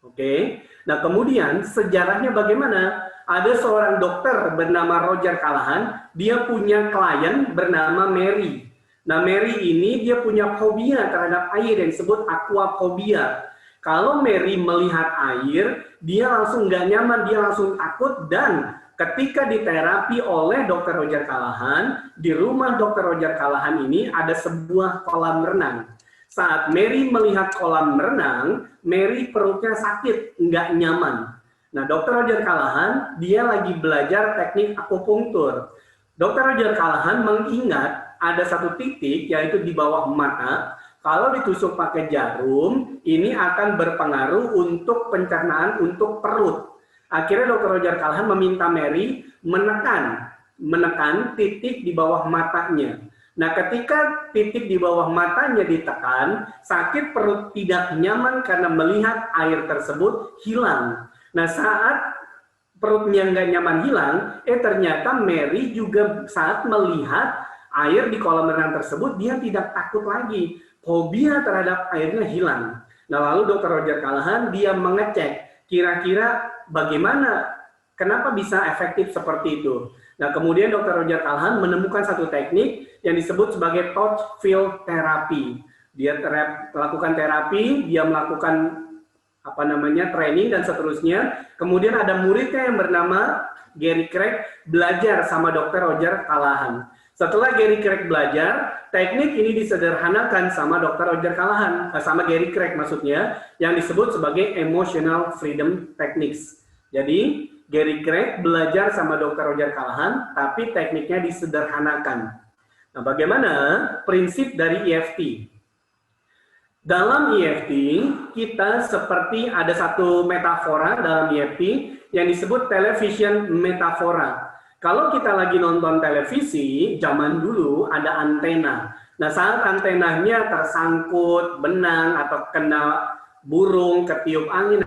Oke. Nah, kemudian sejarahnya bagaimana? Ada seorang dokter bernama Roger Callahan, dia punya klien bernama Mary. Nah, Mary ini dia punya fobia terhadap air yang disebut aquaphobia. Kalau Mary melihat air, dia langsung nggak nyaman, dia langsung takut, dan ketika diterapi oleh Dr. Roger Callahan, di rumah Dr. Roger Callahan ini ada sebuah kolam renang. Saat Mary melihat kolam renang, Mary perutnya sakit, nggak nyaman. Nah, Dr. Roger Callahan, dia lagi belajar teknik akupunktur. Dr. Roger Callahan mengingat ada satu titik, yaitu di bawah mata. Kalau ditusuk pakai jarum, ini akan berpengaruh untuk pencernaan, untuk perut. Akhirnya Dr. Roger Callahan meminta Mary menekan titik di bawah matanya. Nah, ketika titik di bawah matanya ditekan, sakit perut tidak nyaman karena melihat air tersebut hilang. Nah, saat perutnya nggak nyaman hilang, ternyata Mary juga saat melihat air di kolam renang tersebut, dia tidak takut lagi. Fobia terhadap airnya hilang. Nah, lalu Dr. Roger Callahan dia mengecek kira-kira bagaimana, kenapa bisa efektif seperti itu. Nah, kemudian Dr. Roger Callahan menemukan satu teknik yang disebut sebagai touch field therapy. Dia melakukan terapi, dia melakukan training dan seterusnya. Kemudian ada muridnya yang bernama Gary Craig belajar sama Dr. Roger Callahan. Setelah Gary Craig belajar, teknik ini disederhanakan sama Dr. Roger Callahan, sama Gary Craig maksudnya, yang disebut sebagai Emotional Freedom Techniques. Jadi, Gary Craig belajar sama Dr. Roger Callahan, tapi tekniknya disederhanakan. Nah, bagaimana prinsip dari EFT? Dalam EFT, kita seperti ada satu metafora dalam EFT yang disebut television metafora. Kalau kita lagi nonton televisi, zaman dulu ada antena. Nah, saat antenanya tersangkut benang atau kena burung, ketiup angin,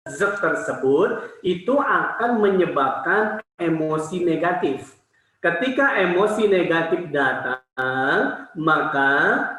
zat tersebut itu akan menyebabkan emosi negatif. Ketika emosi negatif datang, maka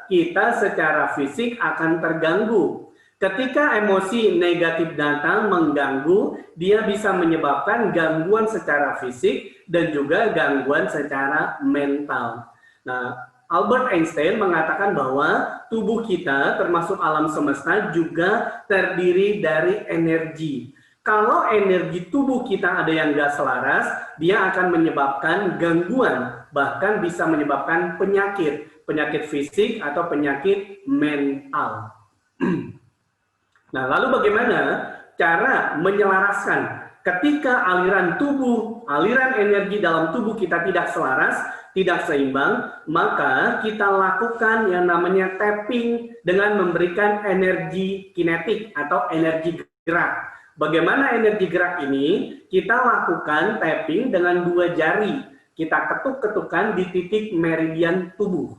kita secara fisik akan terganggu. Ketika emosi negatif datang mengganggu, dia bisa menyebabkan gangguan secara fisik dan juga gangguan secara mental. Nah, Albert Einstein mengatakan bahwa tubuh kita termasuk alam semesta juga terdiri dari energi. Kalau energi tubuh kita ada yang nggak selaras, dia akan menyebabkan gangguan, bahkan bisa menyebabkan penyakit fisik atau penyakit mental. Nah, lalu bagaimana cara menyelaraskan ketika aliran energi dalam tubuh kita tidak selaras, tidak seimbang, maka kita lakukan yang namanya tapping dengan memberikan energi kinetik atau energi gerak. Bagaimana energi gerak ini? Kita lakukan tapping dengan 2 jari. Kita ketuk-ketukan di titik meridian tubuh.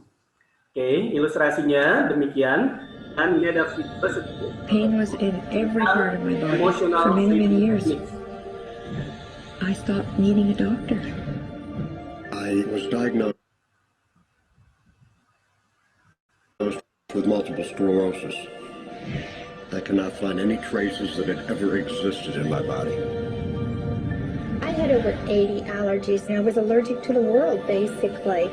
Oke, ilustrasinya demikian. Dan ini ada video sedikit. Pain was in every part of my body for many, many years. I stopped needing a doctor. I was diagnosed with multiple sclerosis. I cannot find any traces that it ever existed in my body. I had over 80 allergies and I was allergic to the world, basically.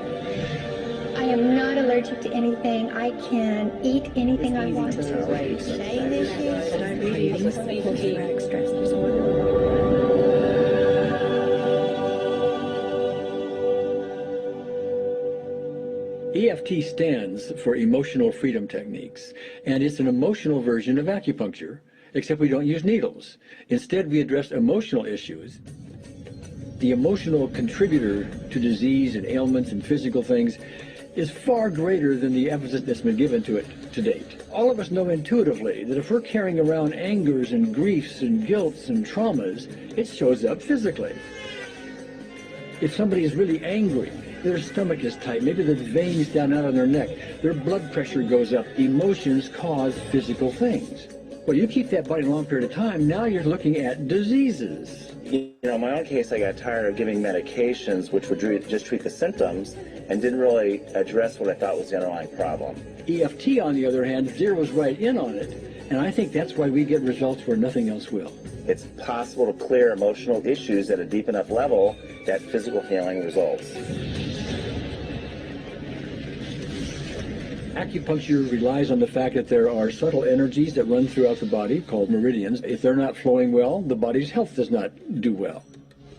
I am not allergic to anything. I can eat anything I want to. Shame issues, diabetes, post-traumatic stress disorder. EFT stands for Emotional Freedom Techniques, and it's an emotional version of acupuncture, except we don't use needles. Instead, we address emotional issues. The emotional contributor to disease and ailments and physical things is far greater than the emphasis that's been given to it to date. All of us know intuitively that if we're carrying around angers and griefs and guilts and traumas, it shows up physically. If somebody is really angry, their stomach is tight, maybe the veins down out of their neck, their blood pressure goes up, emotions cause physical things. Well, you keep that body a long period of time, now you're looking at diseases. You know, in my own case, I got tired of giving medications which would just treat the symptoms and didn't really address what I thought was the underlying problem. EFT, on the other hand, zeroes right in on it, and I think that's why we get results where nothing else will. It's possible to clear emotional issues at a deep enough level that physical healing results. Acupuncture relies on the fact that there are subtle energies that run throughout the body called meridians. If they're not flowing well, the body's health does not do well.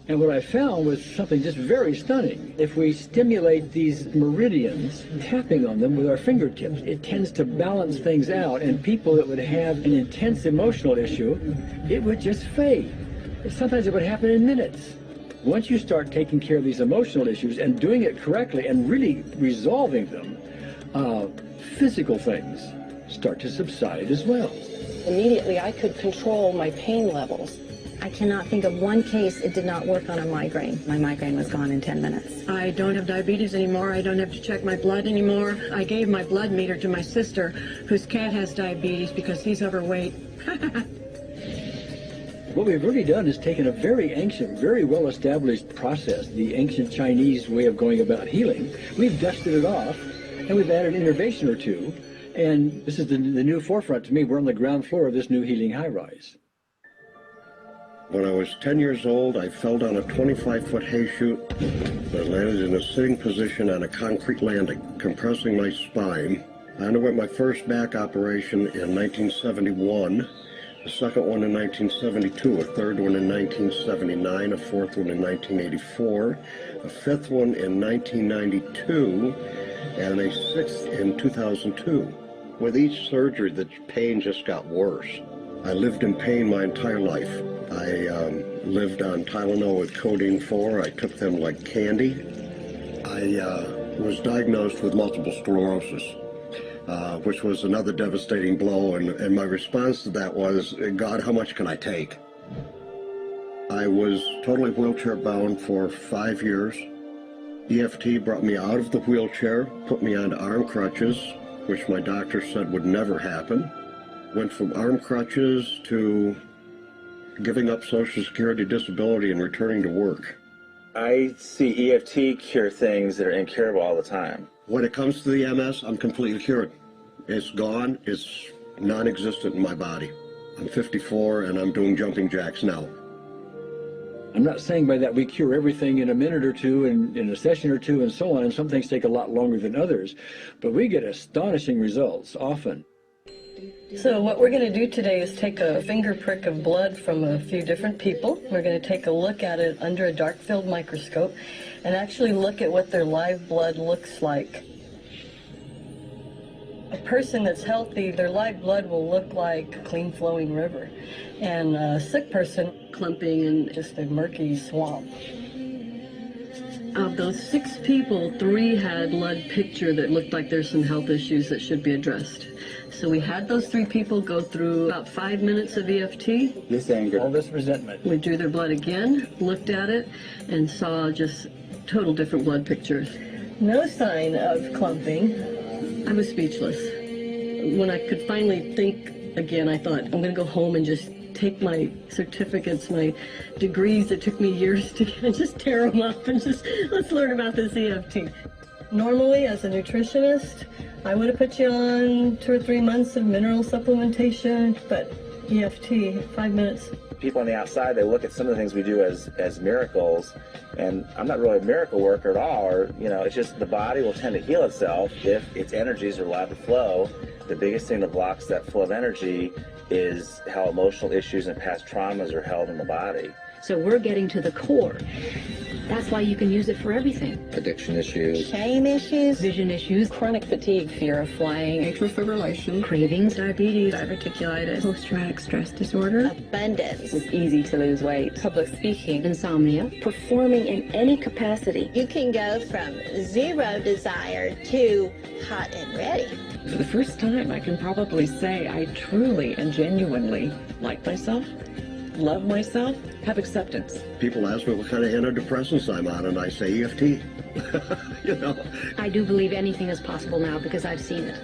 And what I found was something just very stunning. If we stimulate these meridians, tapping on them with our fingertips, it tends to balance things out, and people that would have an intense emotional issue, it would just fade. Sometimes it would happen in minutes. Once you start taking care of these emotional issues and doing it correctly and really resolving them, physical things start to subside as well. Immediately, I could control my pain levels. I cannot think of one case it did not work on a migraine. My migraine was gone in 10 minutes. I don't have diabetes anymore. I don't have to check my blood anymore. I gave my blood meter to my sister, whose cat has diabetes because he's overweight. What we've really done is taken a very ancient, very well-established process, the ancient Chinese way of going about healing. We've dusted it off, and we've added an innovation or two, and this is the new forefront to me. We're on the ground floor of this new healing high-rise. When I was 10 years old, I fell down a 25-foot hay chute that landed in a sitting position on a concrete landing, compressing my spine. I underwent my first back operation in 1971. a second one in 1972, a third one in 1979, a fourth one in 1984, a fifth one in 1992, and a sixth in 2002. With each surgery, the pain just got worse. I lived in pain my entire life. I lived on Tylenol with codeine 4. I took them like candy. I was diagnosed with multiple sclerosis, which was another devastating blow, and my response to that was, God, how much can I take? I was totally wheelchair bound for 5 years. EFT brought me out of the wheelchair, put me onto arm crutches, which my doctor said would never happen. Went from arm crutches to giving up Social Security disability and returning to work. I see EFT cure things that are incurable all the time. When it comes to the MS, I'm completely cured. It's gone. It's non-existent in my body. I'm 54 and I'm doing jumping jacks now. I'm not saying by that we cure everything in a minute or two, and in a session or two, and so on, and some things take a lot longer than others, but we get astonishing results often. So what we're going to do today is take a finger prick of blood from a few different people. We're going to take a look at it under a dark field microscope and actually look at what their live blood looks like. A person that's healthy, their live blood will look like a clean flowing river, and a sick person clumping in just a murky swamp. Of those 6 people, 3 had blood picture that looked like there's some health issues that should be addressed. So we had those 3 people go through about 5 minutes of EFT. This anger, all this resentment. We drew their blood again, looked at it, and saw just total different blood pictures. No sign of clumping. I was speechless. When I could finally think again, I thought, I'm going to go home and just take my certificates, my degrees that took me years to get, and just tear them up and just, let's learn about this EFT. Normally, as a nutritionist, I would have put you on 2 or 3 months of mineral supplementation, but EFT, 5 minutes. People on the outside, they look at some of the things we do as miracles, and I'm not really a miracle worker at all, or, it's just the body will tend to heal itself if its energies are allowed to flow. The biggest thing that blocks that flow of energy is how emotional issues and past traumas are held in the body. So we're getting to the core. That's why you can use it for everything. Addiction issues. Shame issues. Vision issues. Chronic fatigue. Fear of flying. Atrial fibrillation. Cravings. Diabetes. Diverticulitis. Post-traumatic stress disorder. Abundance. It's easy to lose weight. Public speaking. Insomnia. Performing in any capacity. You can go from 0 desire to hot and ready. For the first time, I can probably say I truly and genuinely like myself, love myself, have acceptance. People ask me what kind of antidepressants I'm on, and I say EFT. I do believe anything is possible now because I've seen it.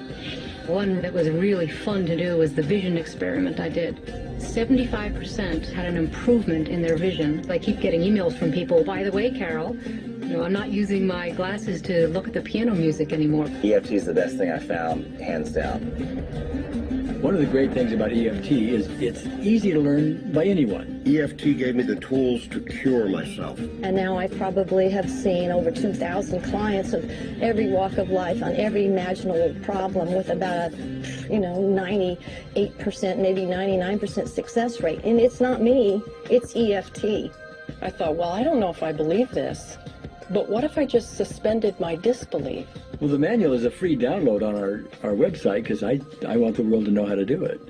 One that was really fun to do was the vision experiment I did. 75% had an improvement in their vision. I keep getting emails from people, by the way, Carol, I'm not using my glasses to look at the piano music anymore. EFT is the best thing I found, hands down. One of the great things about EFT is it's easy to learn by anyone. EFT gave me the tools to cure myself. And now I probably have seen over 2,000 clients of every walk of life on every imaginable problem with about a, 98%, maybe 99% success rate. And it's not me, it's EFT. I thought, well, I don't know if I believe this, but what if I just suspended my disbelief? Well, the manual is a free download on our website because I want the world to know how to do it.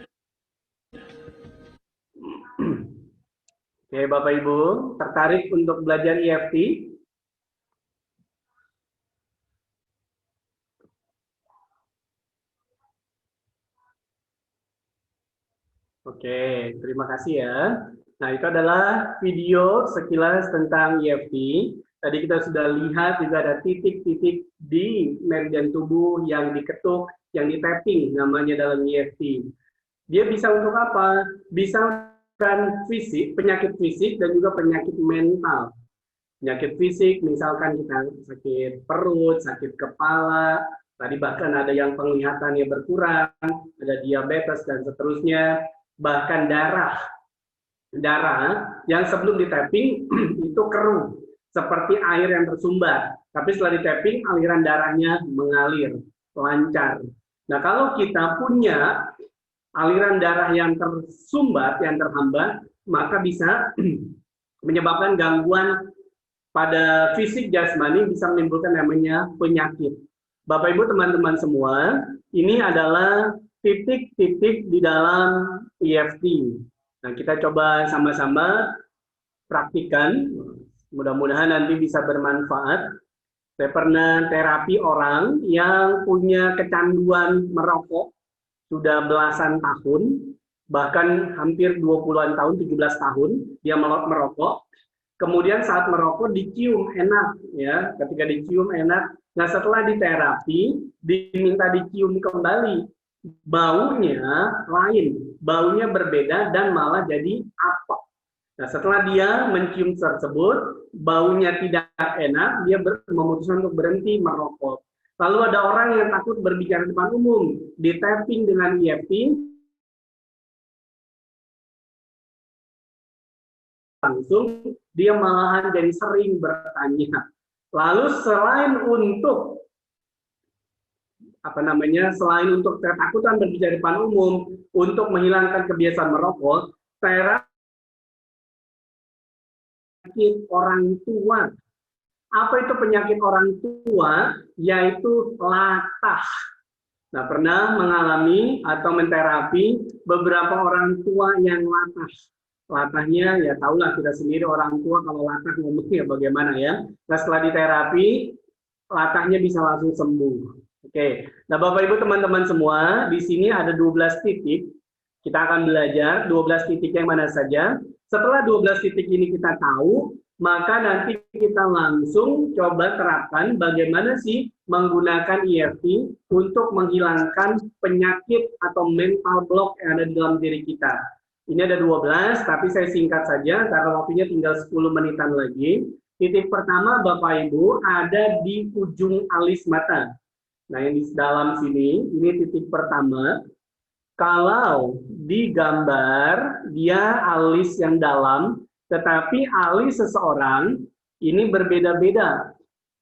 Oke, Bapak Ibu, tertarik untuk belajar EFT? Oke, terima kasih ya. Nah, itu adalah video sekilas tentang EFT. Tadi kita sudah lihat juga ada titik-titik di meridian tubuh yang diketuk, yang di-tapping namanya dalam EFT. Dia bisa untuk apa? Bisa kan fisik, penyakit fisik dan juga penyakit mental. Penyakit fisik misalkan kita sakit perut, sakit kepala, tadi bahkan ada yang penglihatannya berkurang, ada diabetes dan seterusnya, bahkan darah yang sebelum di-tapping itu keruh seperti air yang tersumbat, tapi setelah di-tapping aliran darahnya mengalir lancar. Nah, kalau kita punya aliran darah yang tersumbat, yang terhambat, maka bisa menyebabkan gangguan pada fisik jasmani, bisa menimbulkan namanya penyakit. Bapak Ibu teman-teman semua, ini adalah titik-titik di dalam EFT. Nah, kita coba sama-sama praktikan, mudah-mudahan nanti bisa bermanfaat. Saya pernah terapi orang yang punya kecanduan merokok, sudah belasan tahun, bahkan hampir 20-an tahun, 17 tahun, dia merokok. Kemudian saat merokok dicium enak, ya, ketika dicium enak. Nah, setelah diterapi, diminta dicium kembali, baunya lain, baunya berbeda dan malah jadi apek. Nah, setelah dia mencium tersebut, baunya tidak enak, dia memutuskan untuk berhenti merokok. Lalu ada orang yang takut berbicara di depan umum, di tapping dengan EFT, langsung dia malahan jadi sering bertanya. Lalu selain untuk selain untuk ketakutan berbicara di depan umum, untuk menghilangkan kebiasaan merokok, penyakit orang tua. Apa itu penyakit orang tua? Yaitu latah. Nah, pernah mengalami atau menterapi beberapa orang tua yang latah. Latahnya, ya tahulah kita sendiri orang tua kalau latah ngomongnya bagaimana ya. Nah, setelah diterapi, latahnya bisa langsung sembuh. Oke, nah Bapak Ibu teman-teman semua, di sini ada 12 titik. Kita akan belajar 12 titik yang mana saja. Setelah 12 titik ini kita tahu, maka nanti kita langsung coba terapkan bagaimana sih menggunakan EFT untuk menghilangkan penyakit atau mental block yang ada di dalam diri kita. Ini ada 12, tapi saya singkat saja karena waktunya tinggal 10 menitan lagi. Titik pertama Bapak Ibu ada di ujung alis mata. Nah, yang di dalam sini, ini titik pertama. Kalau digambar, dia alis yang dalam, tetapi alis seseorang ini berbeda-beda.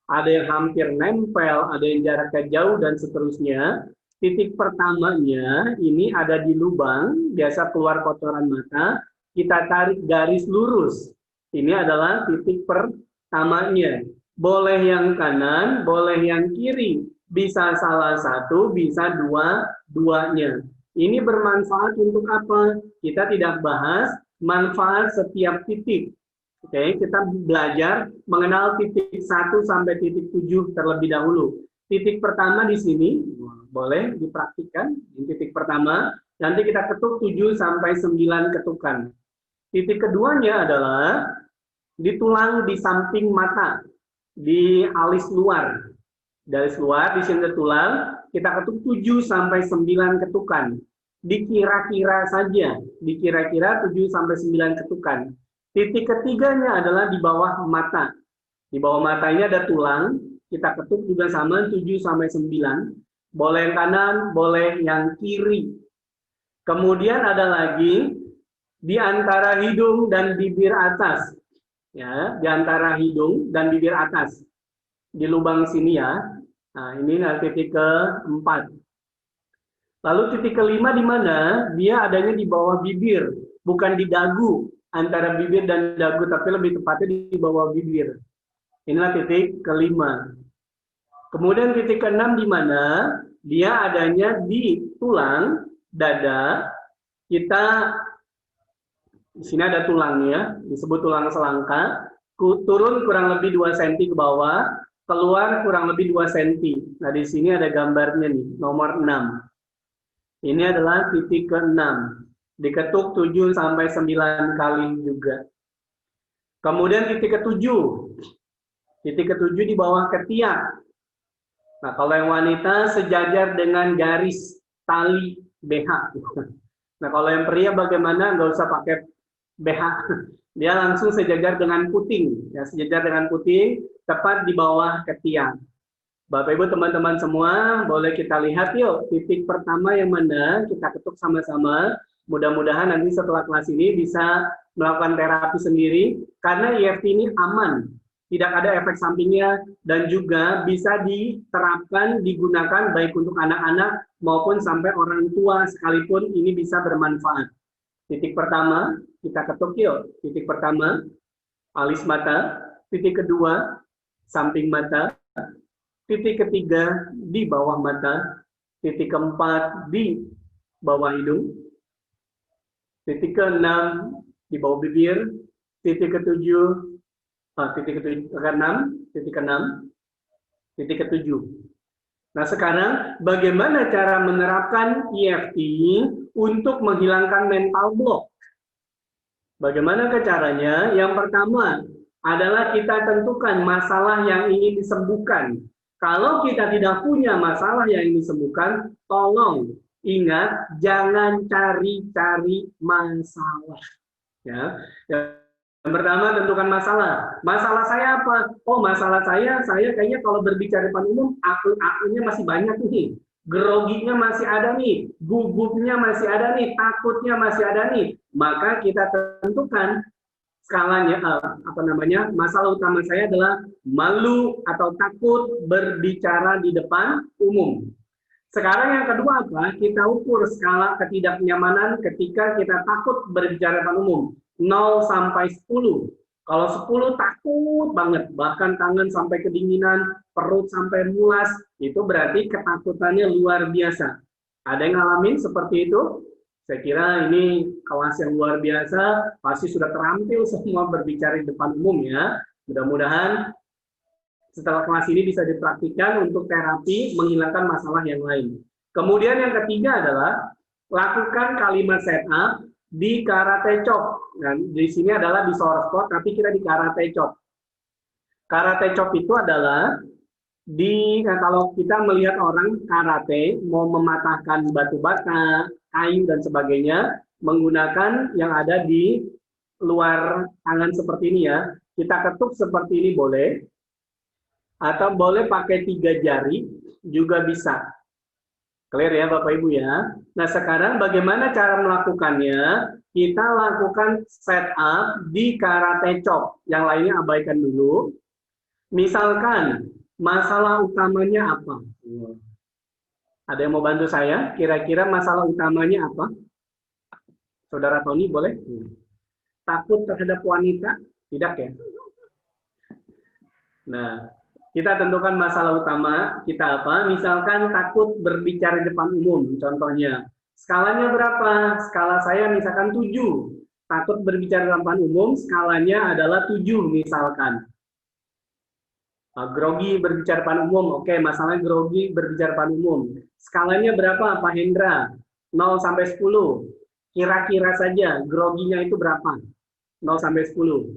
Ada yang hampir nempel, ada yang jaraknya jauh, dan seterusnya. Titik pertamanya ini ada di lubang, biasa keluar kotoran mata, kita tarik garis lurus. Ini adalah titik pertamanya. Boleh yang kanan, boleh yang kiri. Bisa salah satu, bisa dua-duanya. Ini bermanfaat untuk apa? Kita tidak bahas manfaat setiap titik. Oke, kita belajar mengenal titik 1 sampai titik 7 terlebih dahulu. Titik pertama di sini, boleh dipraktikkan. Titik pertama, nanti kita ketuk 7 sampai 9 ketukan. Titik keduanya adalah di tulang di samping mata, di alis luar. Dari luar, di sini ada tulang, kita ketuk 7 sampai 9 ketukan. Dikira-kira saja, dikira-kira 7 sampai 9 ketukan. Titik ketiganya adalah di bawah mata. Di bawah mata ini ada tulang, kita ketuk juga sama 7 sampai 9. Boleh yang kanan, boleh yang kiri. Kemudian ada lagi di antara hidung dan bibir atas. Ya, di antara hidung dan bibir atas. Di lubang sini ya. Nah, ini titik keempat. Lalu titik kelima di mana? Dia adanya di bawah bibir, bukan di dagu. Antara bibir dan dagu, tapi lebih tepatnya di bawah bibir. Inilah titik kelima. Kemudian titik keenam di mana? Dia adanya di tulang dada. Kita di sini ada tulangnya, disebut tulang selangka. Turun kurang lebih 2 cm ke bawah, keluar kurang lebih 2 cm. Nah, di sini ada gambarnya nih, nomor 6. Ini adalah titik ke-6. Diketuk 7 sampai 9 kali juga. Kemudian titik ke-7. Titik ke-7 di bawah ketiak. Nah, kalau yang wanita sejajar dengan garis tali BH. Nah, kalau yang pria bagaimana? Nggak usah pakai BH. Dia langsung sejajar dengan puting. Ya, sejajar dengan puting, tepat di bawah ketiak. Bapak Ibu teman-teman semua, boleh kita lihat yuk titik pertama yang mana kita ketuk sama-sama. Mudah-mudahan nanti setelah kelas ini bisa melakukan terapi sendiri karena EFT ini aman, tidak ada efek sampingnya dan juga bisa diterapkan, digunakan baik untuk anak-anak maupun sampai orang tua sekalipun ini bisa bermanfaat. Titik pertama, kita ketuk yuk. Titik pertama, alis mata. Titik kedua, samping mata. Titik ketiga, di bawah mata. Titik keempat, di bawah hidung. Titik keenam, di bawah bibir. Titik ketujuh, titik keenam. Titik ketujuh. Nah sekarang bagaimana cara menerapkan EFT untuk menghilangkan mental block? Bagaimana caranya? Yang pertama adalah kita tentukan masalah yang ingin disembuhkan. Kalau kita tidak punya masalah yang ingin disembuhkan, tolong ingat jangan cari-cari masalah. Ya. Yang pertama, tentukan masalah. Masalah saya apa? Oh, masalah saya kayaknya kalau berbicara depan umum, akunya masih banyak nih. Groginya masih ada nih. Gugupnya masih ada nih. Takutnya masih ada nih. Maka kita tentukan skalanya, masalah utama saya adalah malu atau takut berbicara di depan umum. Sekarang yang kedua apa? Kita ukur skala ketidaknyamanan ketika kita takut berbicara di depan umum. 0 sampai 10. Kalau 10 takut banget, bahkan tangan sampai kedinginan, perut sampai mulas, itu berarti ketakutannya luar biasa. Ada yang ngalamin seperti itu? Saya kira ini kelas yang luar biasa, pasti sudah terampil semua berbicara di depan umum ya. Mudah-mudahan setelah kelas ini bisa dipraktikkan untuk terapi menghilangkan masalah yang lain. Kemudian yang ketiga adalah lakukan kalimat setup di karate chop. Nah, di sini adalah di source code, tapi kita di karate chop. Karate chop itu adalah kalau kita melihat orang karate mau mematahkan batu bata, kayu dan sebagainya menggunakan yang ada di luar tangan seperti ini ya. Kita ketuk seperti ini boleh, atau boleh pakai 3 jari juga bisa. Clear ya Bapak Ibu ya. Nah sekarang bagaimana cara melakukannya? Kita lakukan setup di karate chop. Yang lainnya abaikan dulu. Misalkan masalah utamanya apa? Ada yang mau bantu saya? Kira-kira masalah utamanya apa? Saudara Tony boleh? Takut terhadap wanita? Tidak ya? Nah, kita tentukan masalah utama kita apa? Misalkan takut berbicara di depan umum, contohnya. Skalanya berapa? Skala saya misalkan 7. Takut berbicara di depan umum, skalanya adalah 7 misalkan. Grogi berbicara di depan umum, oke, masalahnya grogi berbicara di depan umum. Skalanya berapa Pak Hendra? 0 sampai 10. Kira-kira saja, groginya itu berapa? 0 sampai 10.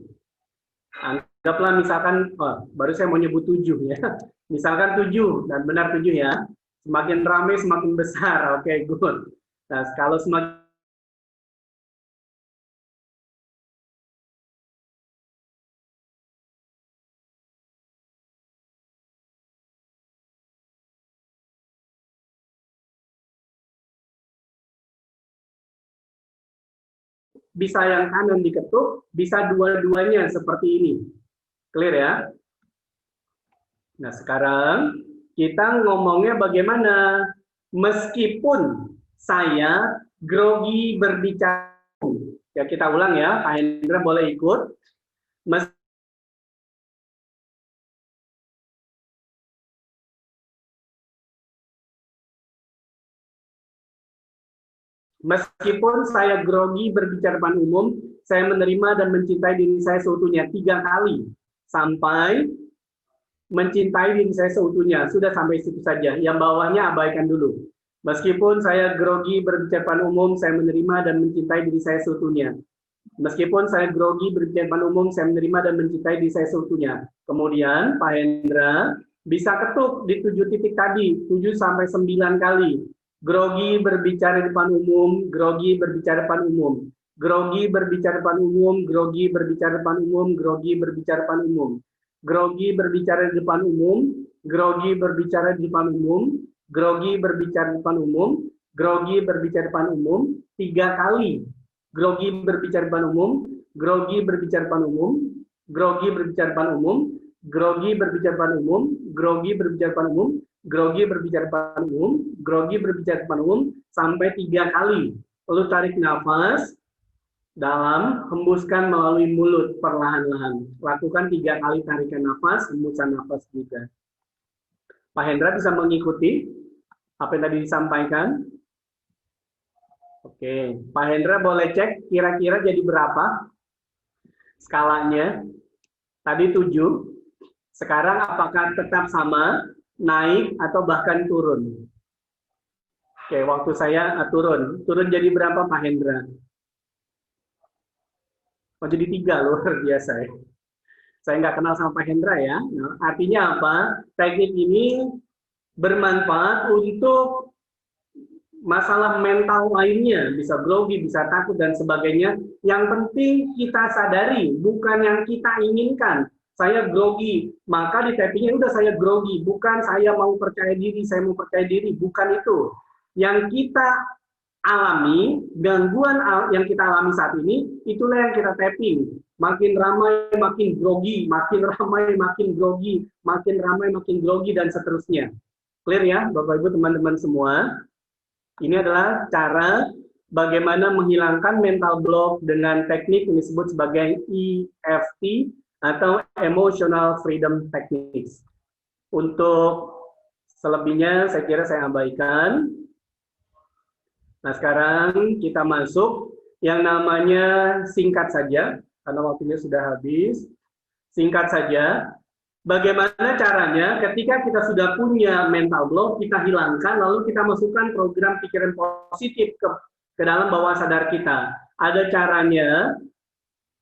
Anggaplah misalkan, baru saya mau nyebut 7 ya. Misalkan 7, dan benar 7 ya. Semakin ramai semakin besar, oke, good. Nah, kalau semakin bisa yang kanan diketuk, bisa dua-duanya seperti ini. Clear ya? Nah, sekarang kita ngomongnya bagaimana? Meskipun saya grogi berbicara, ya kita ulang ya, Pak Hendra boleh ikut. Meskipun saya grogi berbicara depan umum, saya menerima dan mencintai diri saya seutuhnya 3 kali. Sampai mencintai diri saya seutuhnya. Sudah sampai situ saja. Yang bawahnya abaikan dulu. Meskipun saya grogi berbicara depan umum, saya menerima dan mencintai diri saya seutuhnya. Meskipun saya grogi berbicara depan umum, saya menerima dan mencintai diri saya seutuhnya. Kemudian Pak Hendra bisa ketuk di 7 titik tadi, 7 sampai 9 kali. Grogi berbicara di depan umum, grogi berbicara depan umum. Grogi berbicara depan umum, grogi berbicara depan umum, grogi berbicara depan umum. Grogi berbicara di depan umum, grogi berbicara di depan umum, grogi berbicara di depan umum, grogi berbicara di depan umum, 3 kali. Grogi berbicara di depan umum, grogi berbicara di depan umum, grogi berbicara di depan umum, grogi berbicara di depan umum, grogi berbicara di depan umum, grogi berbicara depan umum, grogi berbicara depan umum sampai 3 kali. Lalu tarik nafas dalam, hembuskan melalui mulut perlahan-lahan. Lakukan 3 kali tarikan nafas, hembusan nafas juga. Pak Hendra bisa mengikuti apa yang tadi disampaikan? Oke, Pak Hendra boleh cek kira-kira jadi berapa skalanya? Tadi 7, sekarang apakah tetap sama, naik, atau bahkan turun? Oke, waktu saya turun. Turun jadi berapa Pak Hendra? Oh, jadi 3, luar biasa ya. Saya nggak kenal sama Pak Hendra ya. Nah, artinya apa? Teknik ini bermanfaat untuk masalah mental lainnya, bisa grogi, bisa takut, dan sebagainya. Yang penting kita sadari, bukan yang kita inginkan. Saya grogi, maka di tappingnya udah saya grogi, bukan saya mau percaya diri, saya mau percaya diri, bukan itu. Yang kita alami, gangguan yang kita alami saat ini, itulah yang kita tapping. Makin ramai, makin grogi, makin ramai, makin grogi, makin ramai, makin grogi, dan seterusnya. Clear ya, Bapak-Ibu, teman-teman semua? Ini adalah cara bagaimana menghilangkan mental block dengan teknik yang disebut sebagai EFT atau Emotional Freedom Techniques. Untuk selebihnya saya kira saya abaikan. Nah, sekarang kita masuk yang namanya singkat saja, karena waktunya sudah habis. Singkat saja, bagaimana caranya ketika kita sudah punya mental block, kita hilangkan, lalu kita masukkan program pikiran positif ke dalam bawah sadar kita. Ada caranya,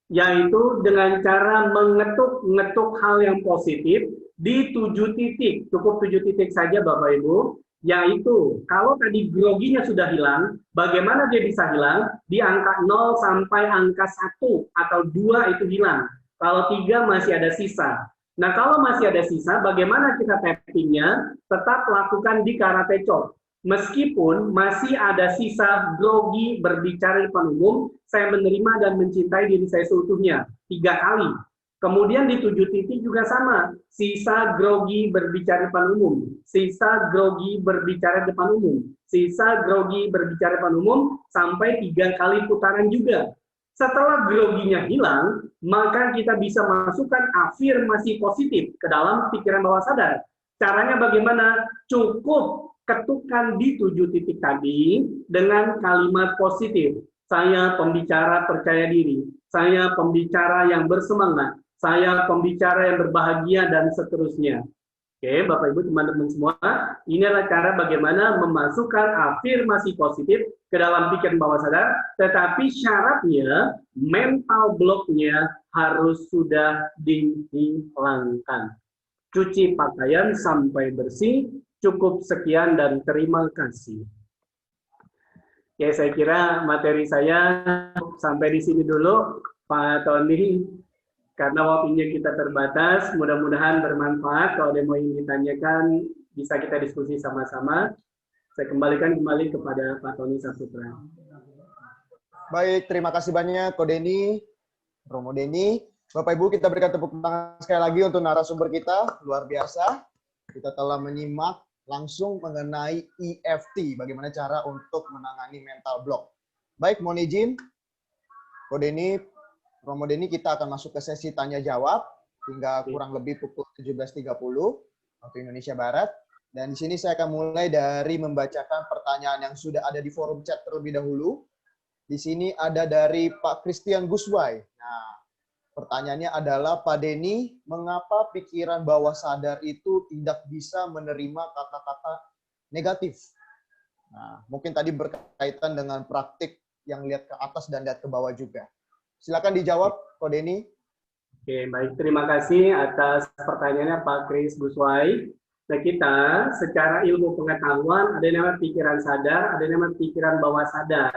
yaitu dengan cara mengetuk hal yang positif di 7 titik. Cukup 7 titik saja Bapak Ibu. Yaitu, kalau tadi groginya sudah hilang, bagaimana dia bisa hilang? Di angka 0 sampai angka 1 atau 2 itu hilang. Kalau 3 masih ada sisa. Nah, kalau masih ada sisa, bagaimana kita tappingnya? Tetap lakukan di karate chop. Meskipun masih ada sisa grogi berbicara di depan umum, saya menerima dan mencintai diri saya seutuhnya 3 kali. Kemudian di 7 titik juga sama, sisa grogi berbicara di depan umum, sisa grogi berbicara di depan umum, sisa grogi berbicara di depan umum, sampai 3 kali putaran juga. Setelah groginya hilang, maka kita bisa masukkan afirmasi positif ke dalam pikiran bawah sadar. Caranya bagaimana? Cukup ketukan di 7 titik tadi dengan kalimat positif. Saya pembicara percaya diri, saya pembicara yang bersemangat, saya pembicara yang berbahagia, dan seterusnya. Oke, Bapak Ibu, teman-teman semua, ini adalah cara bagaimana memasukkan afirmasi positif ke dalam pikiran bawah sadar, tetapi syaratnya mental block-nya harus sudah dihilangkan. Cuci pakaian sampai bersih, cukup sekian dan terima kasih. Ya, saya kira materi saya sampai di sini dulu, Pak Tony. Karena waktunya kita terbatas, mudah-mudahan bermanfaat. Kalau ada yang ditanyakan, bisa kita diskusi sama-sama. Saya kembalikan kembali kepada Pak Tony Saputra. Baik, terima kasih banyak Ko Denny, Romo Denny. Bapak Ibu, kita berikan tepuk tangan sekali lagi untuk narasumber kita, luar biasa. Kita telah menyimak langsung mengenai EFT, bagaimana cara untuk menangani mental block. Baik, mohon izin, Ko Denny, Romo Denny, kita akan masuk ke sesi tanya-jawab hingga kurang lebih pukul 17.30 waktu Indonesia Barat. Dan di sini saya akan mulai dari membacakan pertanyaan yang sudah ada di forum chat terlebih dahulu. Di sini ada dari Pak Christian Guswai. Nah, pertanyaannya adalah, Pak Denny, mengapa pikiran bawah sadar itu tidak bisa menerima kata-kata negatif? Nah, mungkin tadi berkaitan dengan praktik yang lihat ke atas dan lihat ke bawah juga. Silakan dijawab, Ko Denny. Oke, baik. Terima kasih atas pertanyaannya Pak Chris Guswai. Nah, kita secara ilmu pengetahuan ada yang namanya pikiran sadar, ada yang namanya pikiran bawah sadar.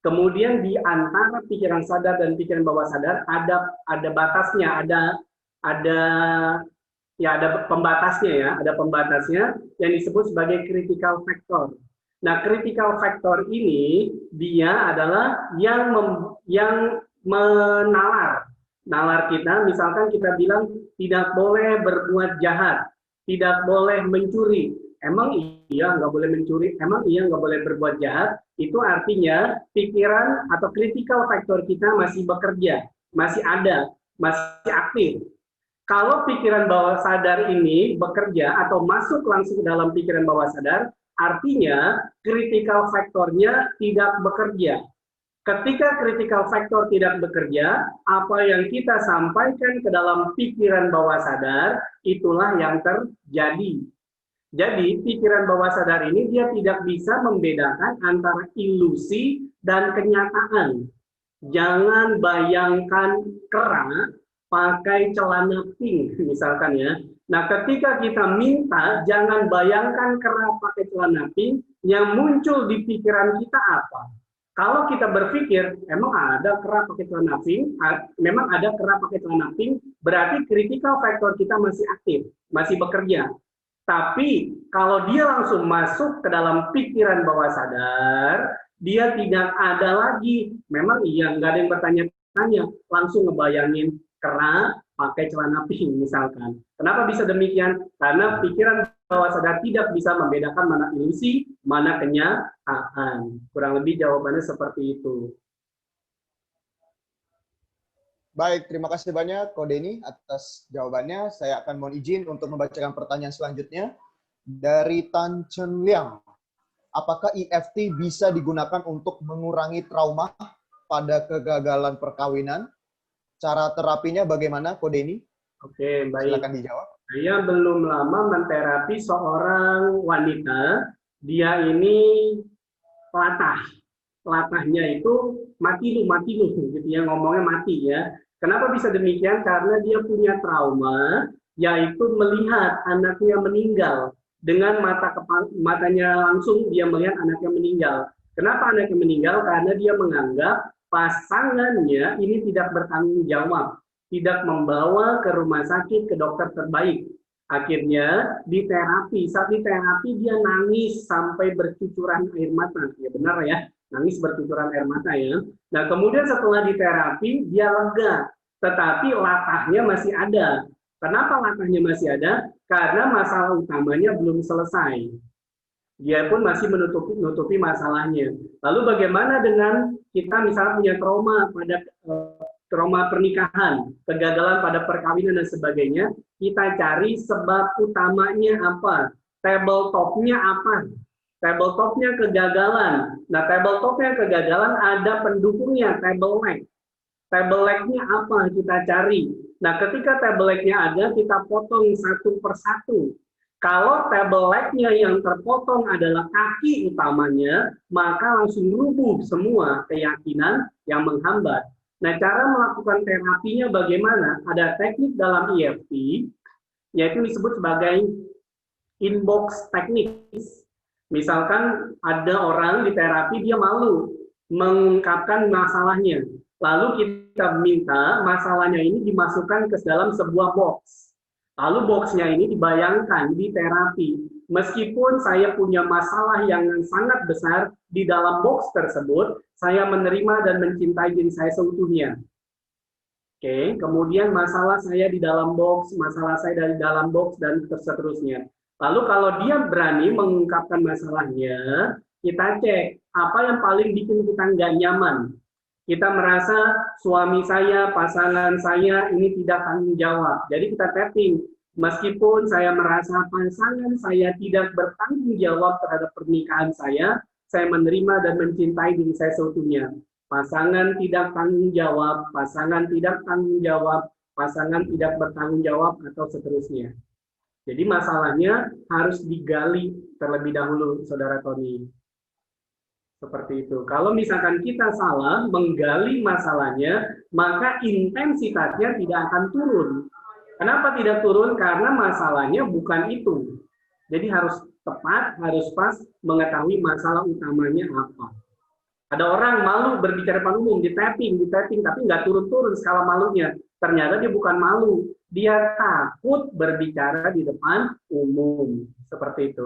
Kemudian di antara pikiran sadar dan pikiran bawah sadar ada batasnya, ada pembatasnya ya, ada pembatasnya yang disebut sebagai critical factor. Nah, critical factor ini dia adalah yang menalar kita. Misalkan kita bilang tidak boleh berbuat jahat, tidak boleh mencuri, emang iya nggak boleh mencuri, emang iya nggak boleh berbuat jahat, itu artinya pikiran atau critical factor kita masih bekerja, masih ada, masih aktif. Kalau pikiran bawah sadar ini bekerja atau masuk langsung ke dalam pikiran bawah sadar, artinya critical factor-nya tidak bekerja. Ketika critical factor tidak bekerja, apa yang kita sampaikan ke dalam pikiran bawah sadar, itulah yang terjadi. Jadi, pikiran bawah sadar ini dia tidak bisa membedakan antara ilusi dan kenyataan. Jangan bayangkan kera pakai celana pink, misalkan ya. Nah, ketika kita minta, jangan bayangkan kera pakai celana pink, yang muncul di pikiran kita apa? Kalau kita berpikir, emang ada kera pakai celana pink, memang ada kera pakai celana pink, berarti critical factor kita masih aktif, masih bekerja. Tapi kalau dia langsung masuk ke dalam pikiran bawah sadar, dia tidak ada lagi. Memang iya, nggak ada yang bertanya-tanya, langsung ngebayangin kera pakai celana pink misalkan. Kenapa bisa demikian? Karena pikiran bawah sadar tidak bisa membedakan mana ilusi, mana kenyataan. Kurang lebih jawabannya seperti itu. Baik, terima kasih banyak Ko Denny atas jawabannya. Saya akan mohon izin untuk membacakan pertanyaan selanjutnya dari Tan Chen Liang. Apakah EFT bisa digunakan untuk mengurangi trauma pada kegagalan perkawinan? Cara terapinya bagaimana, Ko Denny? Oke, baik. Silakan dijawab. Saya belum lama menterapi seorang wanita. Dia ini latah. Latahnya itu mati lu, gitu ya, ngomongnya mati ya. Kenapa bisa demikian? Karena dia punya trauma, yaitu melihat anaknya meninggal. Dengan matanya langsung dia melihat anaknya meninggal. Kenapa anaknya meninggal? Karena dia menganggap pasangannya ini tidak bertanggung jawab, tidak membawa ke rumah sakit, ke dokter terbaik. Akhirnya di terapi, saat di terapi dia nangis sampai bercucuran air mata. Ya benar ya, nangis bercucuran air mata ya. Nah kemudian setelah di terapi dia lega, tetapi latahnya masih ada. Kenapa latahnya masih ada? Karena masalah utamanya belum selesai. Dia pun masih menutupi masalahnya. Lalu bagaimana dengan kita misalnya punya trauma pada trauma pernikahan, kegagalan pada perkawinan dan sebagainya, kita cari sebab utamanya apa, tabletopnya apa, tabletopnya kegagalan. Nah, tabletopnya kegagalan ada pendukungnya, table leg. Table leg-nya apa kita cari. Nah, ketika table leg-nya ada, kita potong satu persatu. Kalau table leg-nya yang terpotong adalah kaki utamanya, maka langsung rubuh semua keyakinan yang menghambat. Nah, cara melakukan terapinya bagaimana? Ada teknik dalam EFT, yaitu disebut sebagai inbox techniques. Misalkan ada orang di terapi, dia malu mengungkapkan masalahnya. Lalu kita minta masalahnya ini dimasukkan ke dalam sebuah box. Lalu boxnya ini dibayangkan di terapi. Meskipun saya punya masalah yang sangat besar, di dalam box tersebut, saya menerima dan mencintai diri saya seutuhnya. Oke, kemudian masalah saya di dalam box, masalah saya dari dalam box, dan seterusnya. Lalu kalau dia berani mengungkapkan masalahnya, kita cek apa yang paling bikin kita nggak nyaman. Kita merasa suami saya, pasangan saya ini tidak tanggung jawab. Jadi kita tapping. Meskipun saya merasa pasangan saya tidak bertanggung jawab terhadap pernikahan saya menerima dan mencintai diri saya seutuhnya. Pasangan tidak tanggung jawab, pasangan tidak tanggung jawab, pasangan tidak bertanggung jawab, atau seterusnya. Jadi masalahnya harus digali terlebih dahulu, Saudara Tony. Seperti itu. Kalau misalkan kita salah menggali masalahnya, maka intensitasnya tidak akan turun. Kenapa tidak turun? Karena masalahnya bukan itu. Jadi harus tepat, harus pas mengetahui masalah utamanya apa. Ada orang malu berbicara depan umum, di tapping, tapi nggak turun-turun skala malunya. Ternyata dia bukan malu, dia takut berbicara di depan umum. Seperti itu.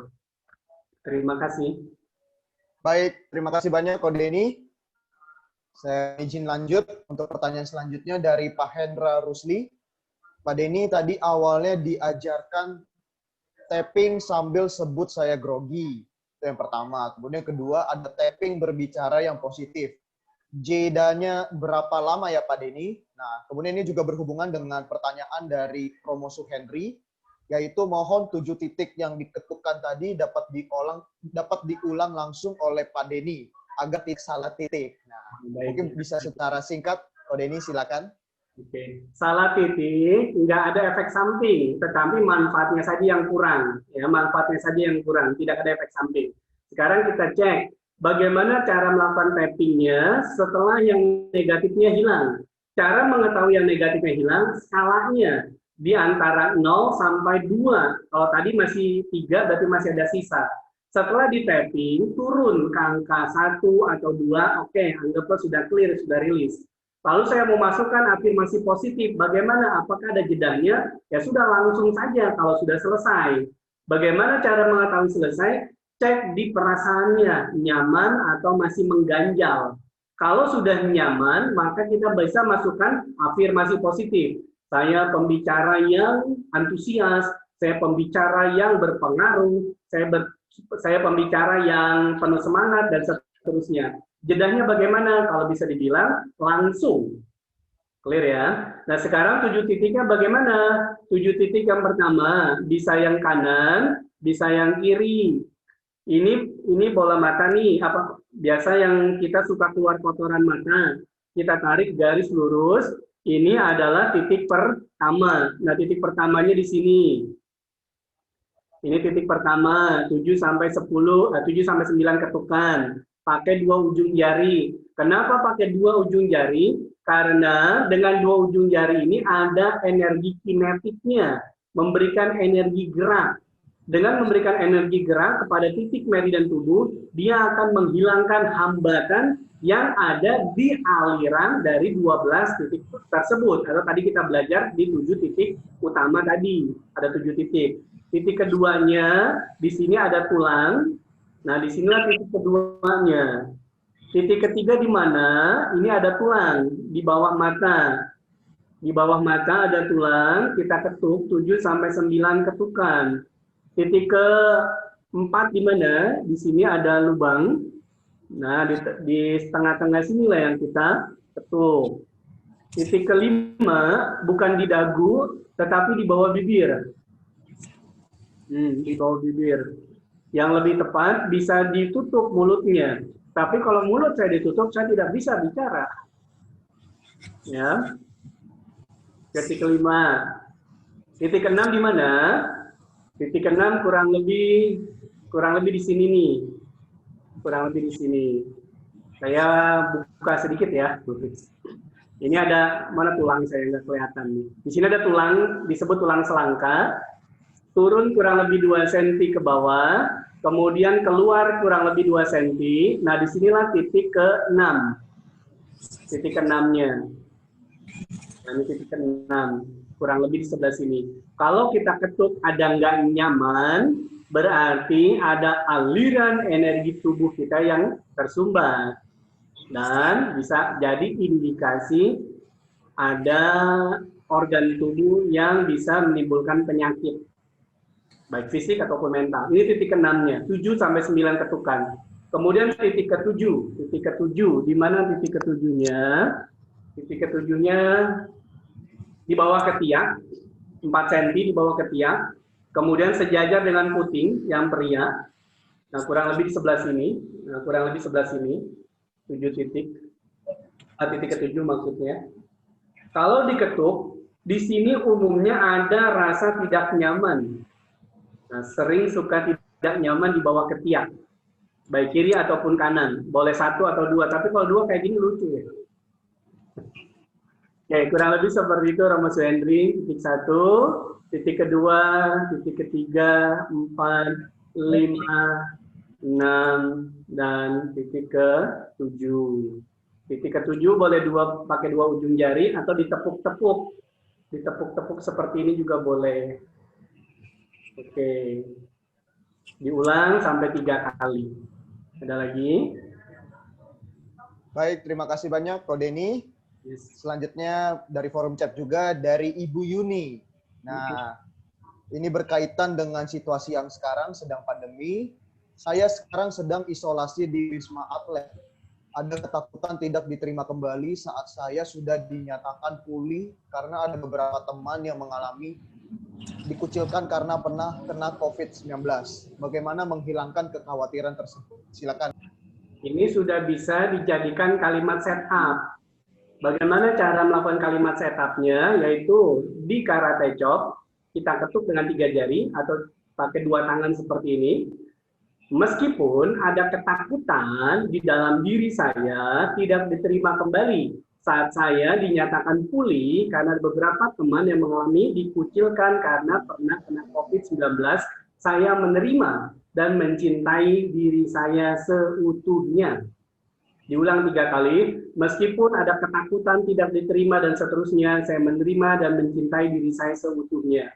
Terima kasih. Baik, terima kasih banyak Ko Denny. Saya izin lanjut untuk pertanyaan selanjutnya dari Pak Hendra Rusli. Pak Denny tadi awalnya diajarkan tapping sambil sebut saya grogi. Itu yang pertama. Kemudian kedua, ada tapping berbicara yang positif. Jedanya berapa lama ya Pak Denny? Nah, kemudian ini juga berhubungan dengan pertanyaan dari Promosu Henry, yaitu mohon 7 titik yang diketukkan tadi dapat diulang langsung oleh Pak Denny agar tidak salah titik. Nah, mungkin bisa secara singkat, Pak Denny silakan. Oke, salah titik, nggak ada efek samping, tetapi manfaatnya saja yang kurang. Ya, manfaatnya saja yang kurang, tidak ada efek samping. Sekarang kita cek bagaimana cara melakukan tappingnya setelah yang negatifnya hilang. Cara mengetahui yang negatifnya hilang, skalanya di antara 0 sampai 2. Kalau tadi masih 3, berarti masih ada sisa. Setelah di tapping, turun ke angka 1 atau 2, oke, anggaplah sudah clear, sudah rilis. Lalu saya mau masukkan afirmasi positif. Bagaimana? Apakah ada jedanya? Ya sudah, langsung saja kalau sudah selesai. Bagaimana cara mengetahui selesai? Cek di perasaannya, nyaman atau masih mengganjal. Kalau sudah nyaman, maka kita bisa masukkan afirmasi positif. Saya pembicara yang antusias, saya pembicara yang berpengaruh, saya pembicara yang penuh semangat, dan seterusnya. Jedahnya bagaimana? Kalau bisa dibilang langsung. Clear ya? Nah sekarang 7 titiknya bagaimana? 7 titik yang pertama, bisa yang kanan, bisa yang kiri. Ini bola mata nih, apa biasa yang kita suka keluar kotoran mata. Kita tarik garis lurus, ini adalah titik pertama. Nah titik pertamanya di sini. Ini titik pertama, 7 sampai 9 ketukan. Pakai 2 ujung jari. Kenapa pakai 2 ujung jari? Karena dengan 2 ujung jari ini ada energi kinetiknya, memberikan energi gerak. Dengan memberikan energi gerak kepada titik meridian tubuh, dia akan menghilangkan hambatan yang ada di aliran dari 12 titik tersebut. Atau tadi kita belajar di 7 titik utama tadi, ada 7 titik. Titik keduanya, di sini ada tulang. Nah, di sinilah titik keduanya. Titik ketiga di mana? Ini ada tulang di bawah mata. Di bawah mata ada tulang, kita ketuk 7 sampai 9 ketukan. Titik keempat di mana? Di sini ada lubang. Nah, di tengah-tengah sinilah yang kita ketuk. Titik kelima bukan di dagu, tetapi di bawah bibir. Di bawah bibir. Yang lebih tepat bisa ditutup mulutnya. Tapi kalau mulut saya ditutup, saya tidak bisa bicara. Ya. Titik kelima. Titik keenam di mana? Titik keenam kurang lebih di sini nih. Kurang lebih di sini. Saya buka sedikit ya. Ini ada mana tulang saya nggak kelihatan nih. Di sini ada tulang disebut tulang selangka. Turun kurang lebih 2 cm ke bawah, kemudian keluar kurang lebih 2 cm. Nah, disinilah titik ke-6. Titik ke-6-nya. Nah, ini titik ke-6. Kurang lebih di sebelah sini. Kalau kita ketuk ada nggak nyaman, berarti ada aliran energi tubuh kita yang tersumbat. Dan bisa jadi indikasi ada organ tubuh yang bisa menimbulkan penyakit. Baik fisik ataupun mental. Ini titik ke-6-nya, 7 sampai 9 ketukan. Kemudian titik ke-7. Titik ke-7, di mana titik ke-7-nya? Titik ke-7-nya di bawah ketiak, 4 cm di bawah ketiak. Kemudian sejajar dengan puting yang pria. Nah, kurang lebih di sebelah sini. Nah, kurang lebih sebelah sini. 7 titik. Titik ke-7 maksudnya. Kalau diketuk, di sini umumnya ada rasa tidak nyaman. Nah, sering suka tidak nyaman di bawah ketiak, baik kiri ataupun kanan. Boleh 1 atau 2, tapi kalau 2 kayak gini lucu ya. Oke, kurang lebih seperti itu Romo Suhendri. Titik 1, titik kedua, titik ketiga, 4, 5, 6, dan titik ke-7. Titik ke-7 boleh pakai 2 ujung jari atau ditepuk-tepuk. Ditepuk-tepuk seperti ini juga boleh. Oke, diulang sampai 3 kali. Ada lagi? Baik, terima kasih banyak Ko Denny. Selanjutnya dari forum chat juga dari Ibu Yuni. Nah, Ini berkaitan dengan situasi yang sekarang sedang pandemi. Saya sekarang sedang isolasi di Wisma Atlet. Ada ketakutan tidak diterima kembali saat saya sudah dinyatakan pulih karena ada beberapa teman yang mengalami dikucilkan karena pernah kena COVID-19. Bagaimana menghilangkan kekhawatiran tersebut? Silakan. Ini sudah bisa dijadikan kalimat setup. Bagaimana cara melakukan kalimat setupnya? Yaitu di karate chop, kita ketuk dengan 3 jari atau pakai 2 tangan seperti ini. Meskipun ada ketakutan di dalam diri saya tidak diterima kembali saat saya dinyatakan pulih karena beberapa teman yang mengalami dikucilkan karena pernah kena COVID-19, saya menerima dan mencintai diri saya seutuhnya. Diulang 3 kali, meskipun ada ketakutan tidak diterima dan seterusnya, saya menerima dan mencintai diri saya seutuhnya.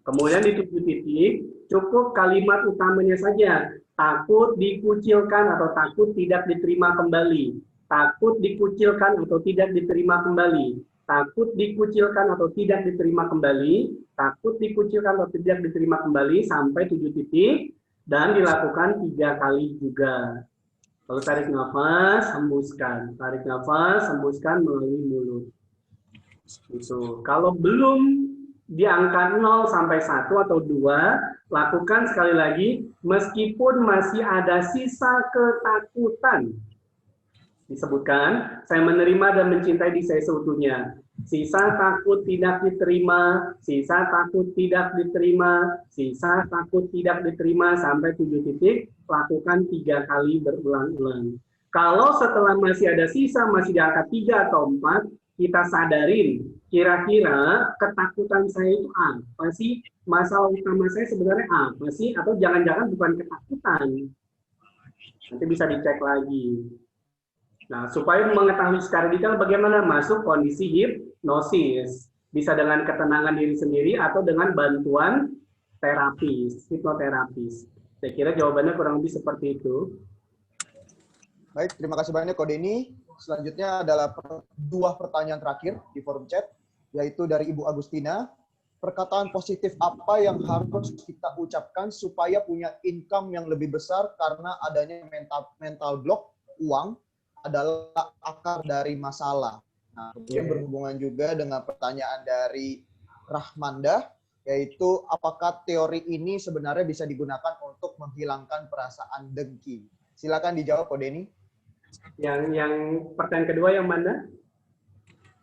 Kemudian di 7 titik, cukup kalimat utamanya saja, takut dikucilkan atau takut tidak diterima kembali. Takut dikucilkan atau tidak diterima kembali. Takut dikucilkan atau tidak diterima kembali. Takut dikucilkan atau tidak diterima kembali sampai 7 titik dan dilakukan 3 kali juga. Lalu tarik nafas, hembuskan. Tarik nafas, hembuskan melalui mulut. Itu. Kalau belum di angka 0 sampai 1 atau 2, lakukan sekali lagi meskipun masih ada sisa ketakutan. Disebutkan, saya menerima dan mencintai diri saya seutuhnya. Sisa takut tidak diterima, sisa takut tidak diterima, sisa takut tidak diterima sampai 7 titik, lakukan 3 kali berulang-ulang. Kalau setelah masih ada sisa, masih di angka 3 atau 4, kita sadarin, kira-kira ketakutan saya itu apa sih? Masalah utama saya sebenarnya apa sih? Atau jangan-jangan bukan ketakutan. Nanti bisa dicek lagi. Nah, supaya mengetahui secara detail bagaimana masuk kondisi hipnosis. Bisa dengan ketenangan diri sendiri atau dengan bantuan terapis, hipnoterapis. Saya kira jawabannya kurang lebih seperti itu. Baik, terima kasih banyak Ko Denny. Selanjutnya adalah 2 pertanyaan terakhir di forum chat, yaitu dari Ibu Agustina. Perkataan positif apa yang harus kita ucapkan supaya punya income yang lebih besar karena adanya mental block uang adalah akar dari masalah. Nah, kemudian berhubungan juga dengan pertanyaan dari Rahmanda, yaitu apakah teori ini sebenarnya bisa digunakan untuk menghilangkan perasaan dengki? Silakan dijawab Ko Denny. Yang pertanyaan kedua yang mana?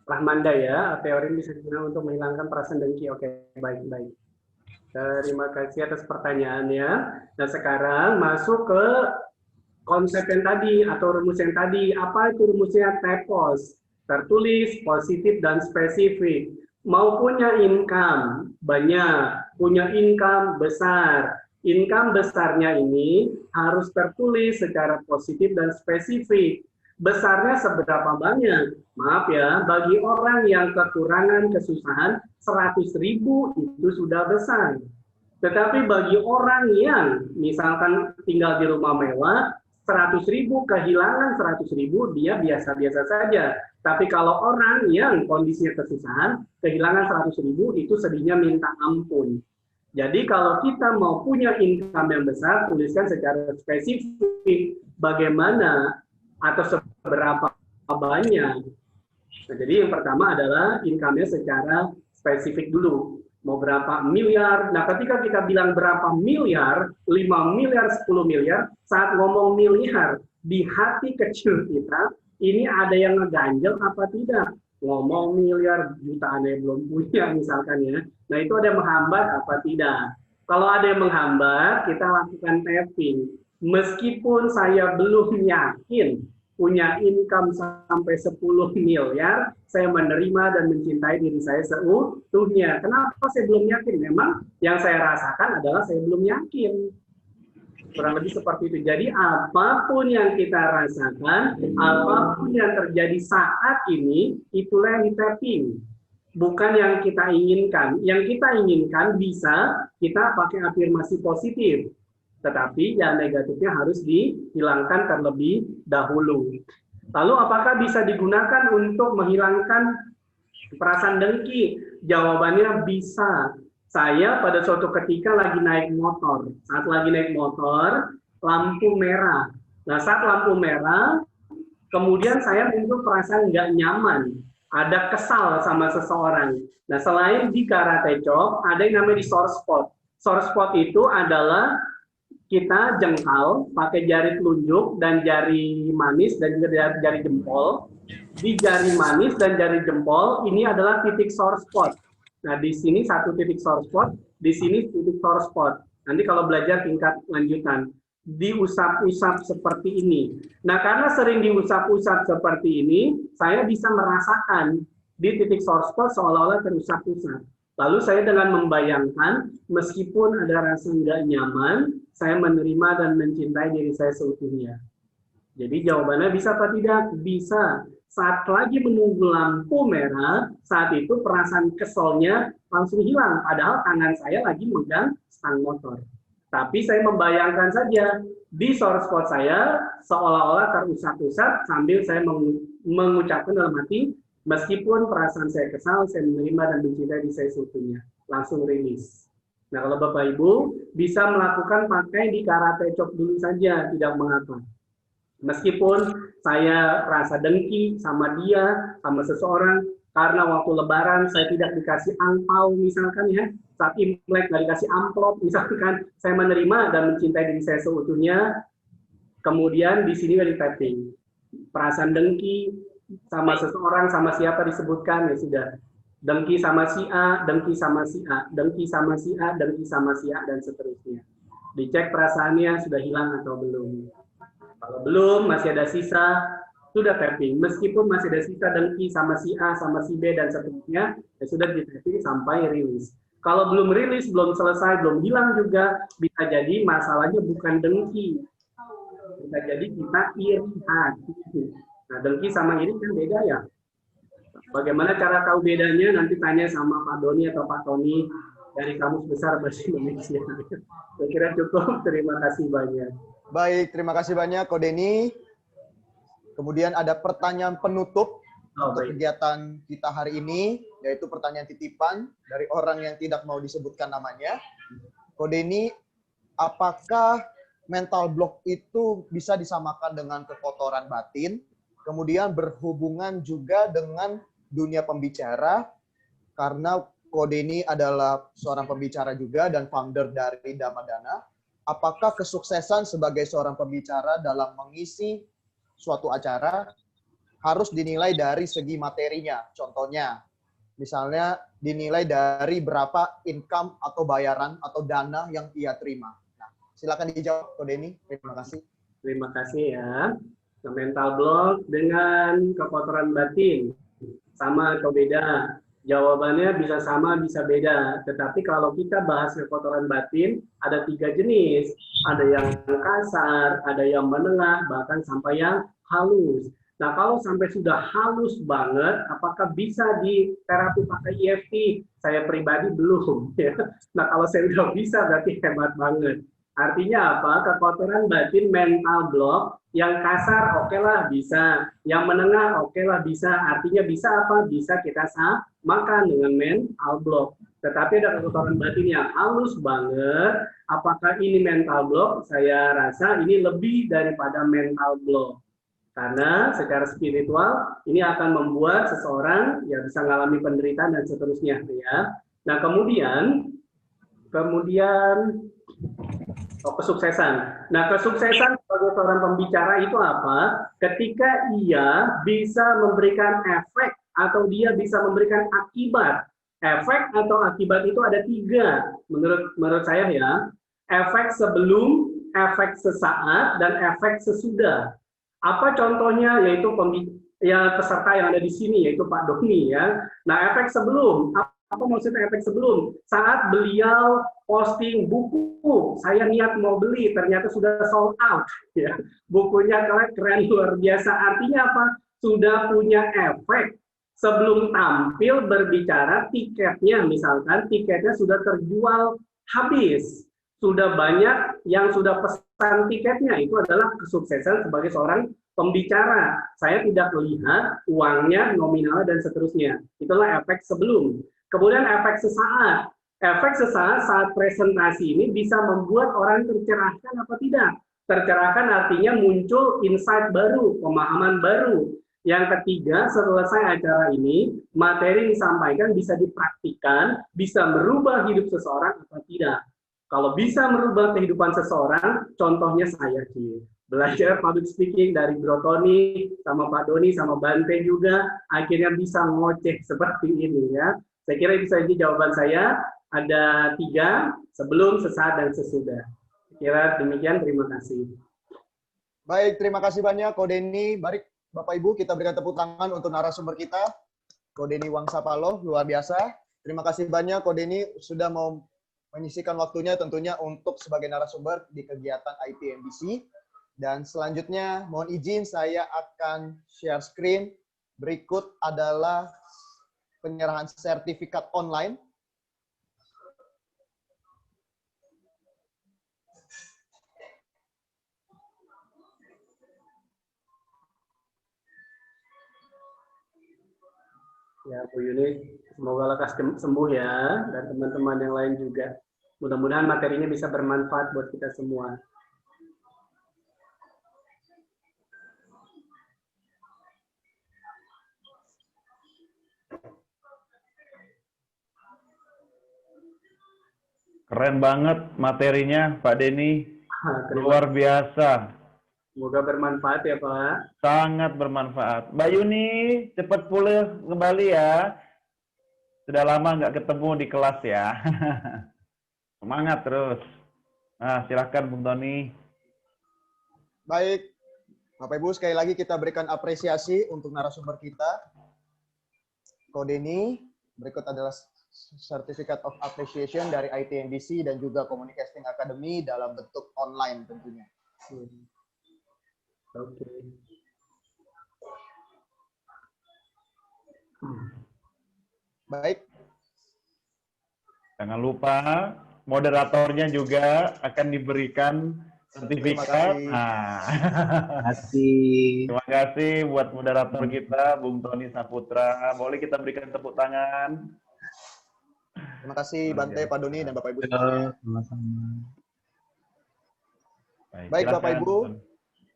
Rahmanda ya, teori bisa digunakan untuk menghilangkan perasaan dengki. Oke, baik-baik. Terima kasih atas pertanyaannya. Nah, sekarang masuk ke konsep yang tadi atau rumus yang tadi. Apa itu rumusnya? TEPOS, tertulis, positif, dan spesifik. Mau punya income banyak, punya income besar. Income besarnya ini harus tertulis secara positif dan spesifik. Besarnya seberapa banyak? Maaf ya, bagi orang yang kekurangan kesusahan 100.000 itu sudah besar. Tetapi bagi orang yang misalkan tinggal di rumah mewah, 100.000 kehilangan 100.000 dia biasa-biasa saja. Tapi kalau orang yang kondisinya kesusahan, kehilangan 100.000 itu sedihnya minta ampun. Jadi kalau kita mau punya income yang besar, tuliskan secara spesifik bagaimana atau seberapa banyak. Nah, jadi yang pertama adalah income-nya secara spesifik dulu. Mau berapa miliar? Nah, ketika kita bilang berapa miliar, 5 miliar, 10 miliar, saat ngomong miliar, di hati kecil kita, ini ada yang ngeganjel apa tidak? Ngomong miliar, jutaan yang belum punya misalkan ya. Nah, itu ada yang menghambat apa tidak? Kalau ada yang menghambat, kita lakukan tapping. Meskipun saya belum yakin punya income sampai 10 miliar, saya menerima dan mencintai diri saya seutuhnya. Kenapa saya belum yakin? Memang yang saya rasakan adalah saya belum yakin. Kurang lebih seperti itu. Jadi apapun yang kita rasakan, apapun yang terjadi saat ini, itulah yang di-tapping. Bukan yang kita inginkan. Yang kita inginkan bisa kita pakai afirmasi positif. Tetapi yang negatifnya harus dihilangkan terlebih dahulu. Lalu apakah bisa digunakan untuk menghilangkan perasaan dengki? Jawabannya bisa. Saya pada suatu ketika lagi naik motor. Saat lagi naik motor, lampu merah. Nah, saat lampu merah, kemudian saya muncul perasaan nggak nyaman. Ada kesal sama seseorang. Nah, selain di karate chop, ada yang namanya di sore spot. Sore spot itu adalah kita jengkal pakai jari telunjuk dan jari manis dan juga jari jempol. Di jari manis dan jari jempol ini adalah titik sore spot. Nah, di sini satu titik sore spot, di sini titik sore spot. Nanti kalau belajar tingkat lanjutan, diusap-usap seperti ini. Nah, karena sering diusap-usap seperti ini, saya bisa merasakan di titik sore spot seolah-olah terusap-usap. Lalu saya dengan membayangkan, meskipun ada rasa nggak nyaman, saya menerima dan mencintai diri saya seutuhnya. Jadi jawabannya bisa apa tidak? Bisa. Saat lagi menunggu lampu merah, saat itu perasaan keselnya langsung hilang. Padahal tangan saya lagi megang stang motor. Tapi saya membayangkan saja, di sore spot saya seolah-olah terusap-usap sambil saya mengucapkan dalam hati, meskipun perasaan saya kesal, saya menerima dan mencintai diri saya seutuhnya. Langsung rilis. Nah, kalau Bapak Ibu bisa melakukan pakai di karate chop dulu saja, tidak mengapa. Meskipun saya rasa dengki sama dia, sama seseorang, karena waktu lebaran saya tidak dikasih angpau misalkan ya, saat Imlek nggak dikasih amplop misalkan, saya menerima dan mencintai diri saya seutuhnya, kemudian di sini dari tapping. Perasaan dengki sama seseorang, sama siapa disebutkan, ya sudah. Dengki sama si A, dengki sama si A, dengki sama si A, dengki sama si A, dan seterusnya. Dicek perasaannya sudah hilang atau belum. Kalau belum, masih ada sisa, sudah tapping. Meskipun masih ada sisa dengki sama si A, sama si B, dan seterusnya, ya sudah di tapping sampai rilis. Kalau belum rilis, belum selesai, belum hilang juga, bisa jadi masalahnya bukan dengki. Bisa jadi kita iri hati. Nah, dengki sama iri kan beda ya. Bagaimana cara tahu bedanya? Nanti tanya sama Pak Doni atau Pak Tony dari Kamus Besar Bahasa Indonesia. Saya kira cukup. Terima kasih banyak. Baik, terima kasih banyak Ko Denny. Kemudian ada pertanyaan penutup untuk kegiatan kita hari ini, yaitu pertanyaan titipan dari orang yang tidak mau disebutkan namanya. Ko Denny, apakah mental block itu bisa disamakan dengan kekotoran batin? Kemudian berhubungan juga dengan dunia pembicara, karena Ko Denny adalah seorang pembicara juga dan founder dari Dhammadhana. Apakah kesuksesan sebagai seorang pembicara dalam mengisi suatu acara harus dinilai dari segi materinya? Contohnya, misalnya dinilai dari berapa income atau bayaran atau dana yang ia terima. Nah, silakan dijawab, Ko Denny. Terima kasih. Terima kasih ya. Mental block dengan kekotoran batin sama atau beda? Jawabannya bisa sama, bisa beda. Tetapi kalau kita bahas kekotoran batin, ada 3 jenis. Ada yang kasar, ada yang menengah, bahkan sampai yang halus. Nah, kalau sampai sudah halus banget, apakah bisa di terapi pakai EFT? Saya pribadi belum. Ya. Nah, kalau saya udah bisa, berarti hebat banget. Artinya apa? Kekotoran batin mental block, yang kasar oke lah bisa, yang menengah oke lah bisa. Artinya bisa apa? Bisa kita samakan dengan mental block. Tetapi ada kekotoran batin yang halus banget. Apakah ini mental block? Saya rasa ini lebih daripada mental block. Karena secara spiritual ini akan membuat seseorang ya bisa mengalami penderitaan dan seterusnya ya. Nah, kemudian kesuksesan. Nah, kesuksesan sebagai seorang pembicara itu apa? Ketika ia bisa memberikan efek atau dia bisa memberikan akibat. Efek atau akibat itu ada 3 menurut saya ya. Efek sebelum, efek sesaat, dan efek sesudah. Apa contohnya? Yaitu peserta yang ada di sini, yaitu Pak Doni ya. Nah, efek sebelum, apa maksudnya efek sebelum? Saat beliau posting buku, saya niat mau beli, ternyata sudah sold out. Ya. Bukunya keren, luar biasa. Artinya apa? Sudah punya efek. Sebelum tampil berbicara, tiketnya misalkan, tiketnya sudah terjual habis. Sudah banyak yang sudah pesan tiketnya. Itu adalah kesuksesan sebagai seorang pembicara. Saya tidak melihat uangnya, nominalnya, dan seterusnya. Itulah efek sebelum. Kemudian efek sesaat. efek sesaat saat presentasi ini bisa membuat orang tercerahkan apa tidak? Tercerahkan artinya muncul insight baru, pemahaman baru. Yang ketiga, selesai acara ini, materi yang disampaikan bisa dipraktikkan, bisa merubah hidup seseorang atau tidak. Kalau bisa merubah kehidupan seseorang, contohnya saya, Ki. Belajar public speaking dari Bro Tony, sama Pak Doni, sama Bante juga, akhirnya bisa ngoceh seperti ini ya. Saya kira itu saja jawaban saya. Ada 3, sebelum, sesaat, dan sesudah. Saya kira demikian, terima kasih. Baik, terima kasih banyak Ko Denny. Mari Bapak Ibu kita berikan tepuk tangan untuk narasumber kita, Ko Denny Wangsapaloh, luar biasa. Terima kasih banyak Ko Denny sudah mau menyisihkan waktunya tentunya untuk sebagai narasumber di kegiatan ITMBC. Dan selanjutnya mohon izin saya akan share screen. Berikut adalah penyerahan sertifikat online. Ya, Bu Yuni, semoga lekas sembuh ya, dan teman-teman yang lain juga. Mudah-mudahan materinya bisa bermanfaat buat kita semua. Keren banget materinya, Pak Denny. Luar biasa. Semoga bermanfaat ya, Pak. Sangat bermanfaat. Mbak Yuni, cepat pulih kembali ya. Sudah lama nggak ketemu di kelas ya. Semangat terus. Nah, silahkan Bung Tony. Baik, Bapak Ibu sekali lagi kita berikan apresiasi untuk narasumber kita, Ko Denny. Berikut adalah Certificate of Appreciation dari ITMBC dan juga Communicating Academy dalam bentuk online tentunya. Oke. Baik. Jangan lupa moderatornya juga akan diberikan sertifikat. Terima kasih. Terima kasih buat moderator kita, Bung Tony Saputra. Boleh kita berikan tepuk tangan. Terima kasih Bante, Pak Doni, dan Bapak Ibu semuanya. Baik Bapak Ibu.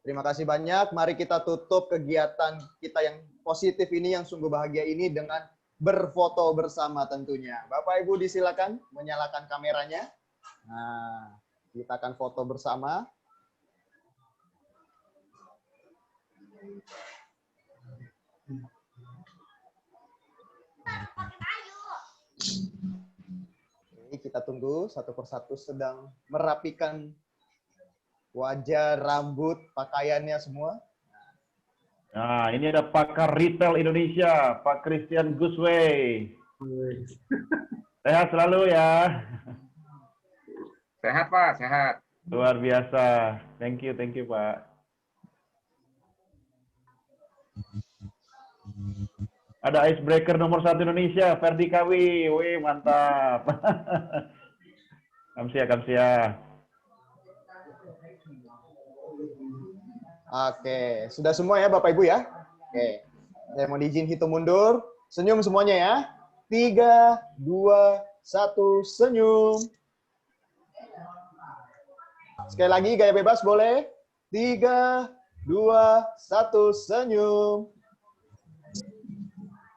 Terima kasih banyak. Mari kita tutup kegiatan kita yang positif ini, yang sungguh bahagia ini dengan berfoto bersama tentunya. Bapak Ibu disilakan menyalakan kameranya. Nah, kita akan foto bersama. Oke, kita tunggu satu persatu sedang merapikan wajah, rambut, pakaiannya semua. Nah, ini ada pakar retail Indonesia, Pak Christian Gusway. Sehat selalu ya. Sehat Pak, sehat. Luar biasa. Thank you Pak. Ada icebreaker nomor 1 Indonesia, Ferdi Kawi. Wih, mantap. Kamsia. Oke, sudah semua ya Bapak Ibu ya? Oke, saya mau izin hitung mundur. Senyum semuanya ya. 3, 2, 1, senyum. Sekali lagi gaya bebas boleh. 3, 2, 1, senyum.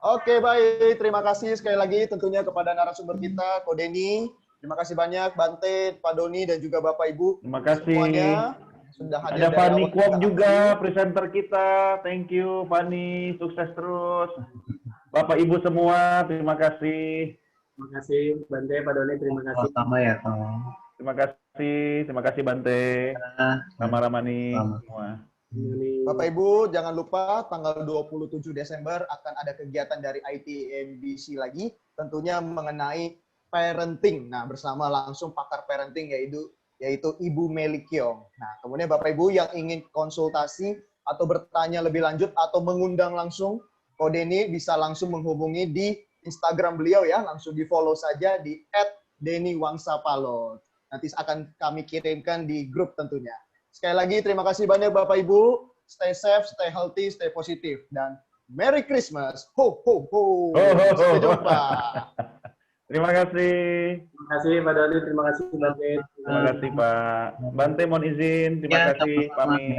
Oke, baik. Terima kasih sekali lagi tentunya kepada narasumber kita, Ko Denny. Terima kasih banyak Bante, Pak Doni, dan juga Bapak Ibu. Terima kasih. Semuanya. Sudah hadir. Ada Fanny Kwok juga, presenter kita. Thank you, Fanny. Sukses terus. Bapak Ibu semua, terima kasih. Terima kasih, Bante, Pak Doni, terima kasih. Sama ya, Terima kasih Bante. Sama Ramani semua. Bapak Ibu, jangan lupa tanggal 27 Desember akan ada kegiatan dari ITMBC lagi, tentunya mengenai parenting. Nah, bersama langsung pakar parenting yaitu Ibu Meli Kiong. Nah, kemudian Bapak Ibu yang ingin konsultasi atau bertanya lebih lanjut atau mengundang langsung Ko Denny bisa langsung menghubungi di Instagram beliau ya, langsung di-follow saja di @dennywangsapaloh. Nanti akan kami kirimkan di grup tentunya. Sekali lagi terima kasih banyak Bapak Ibu. Stay safe, stay healthy, stay positif, dan Merry Christmas. Ho ho ho. Sampai jumpa. Terima kasih. Terima kasih Pak Doni, terima kasih Bante. Terima kasih Pak. Bante mohon izin, terima kasih pamit.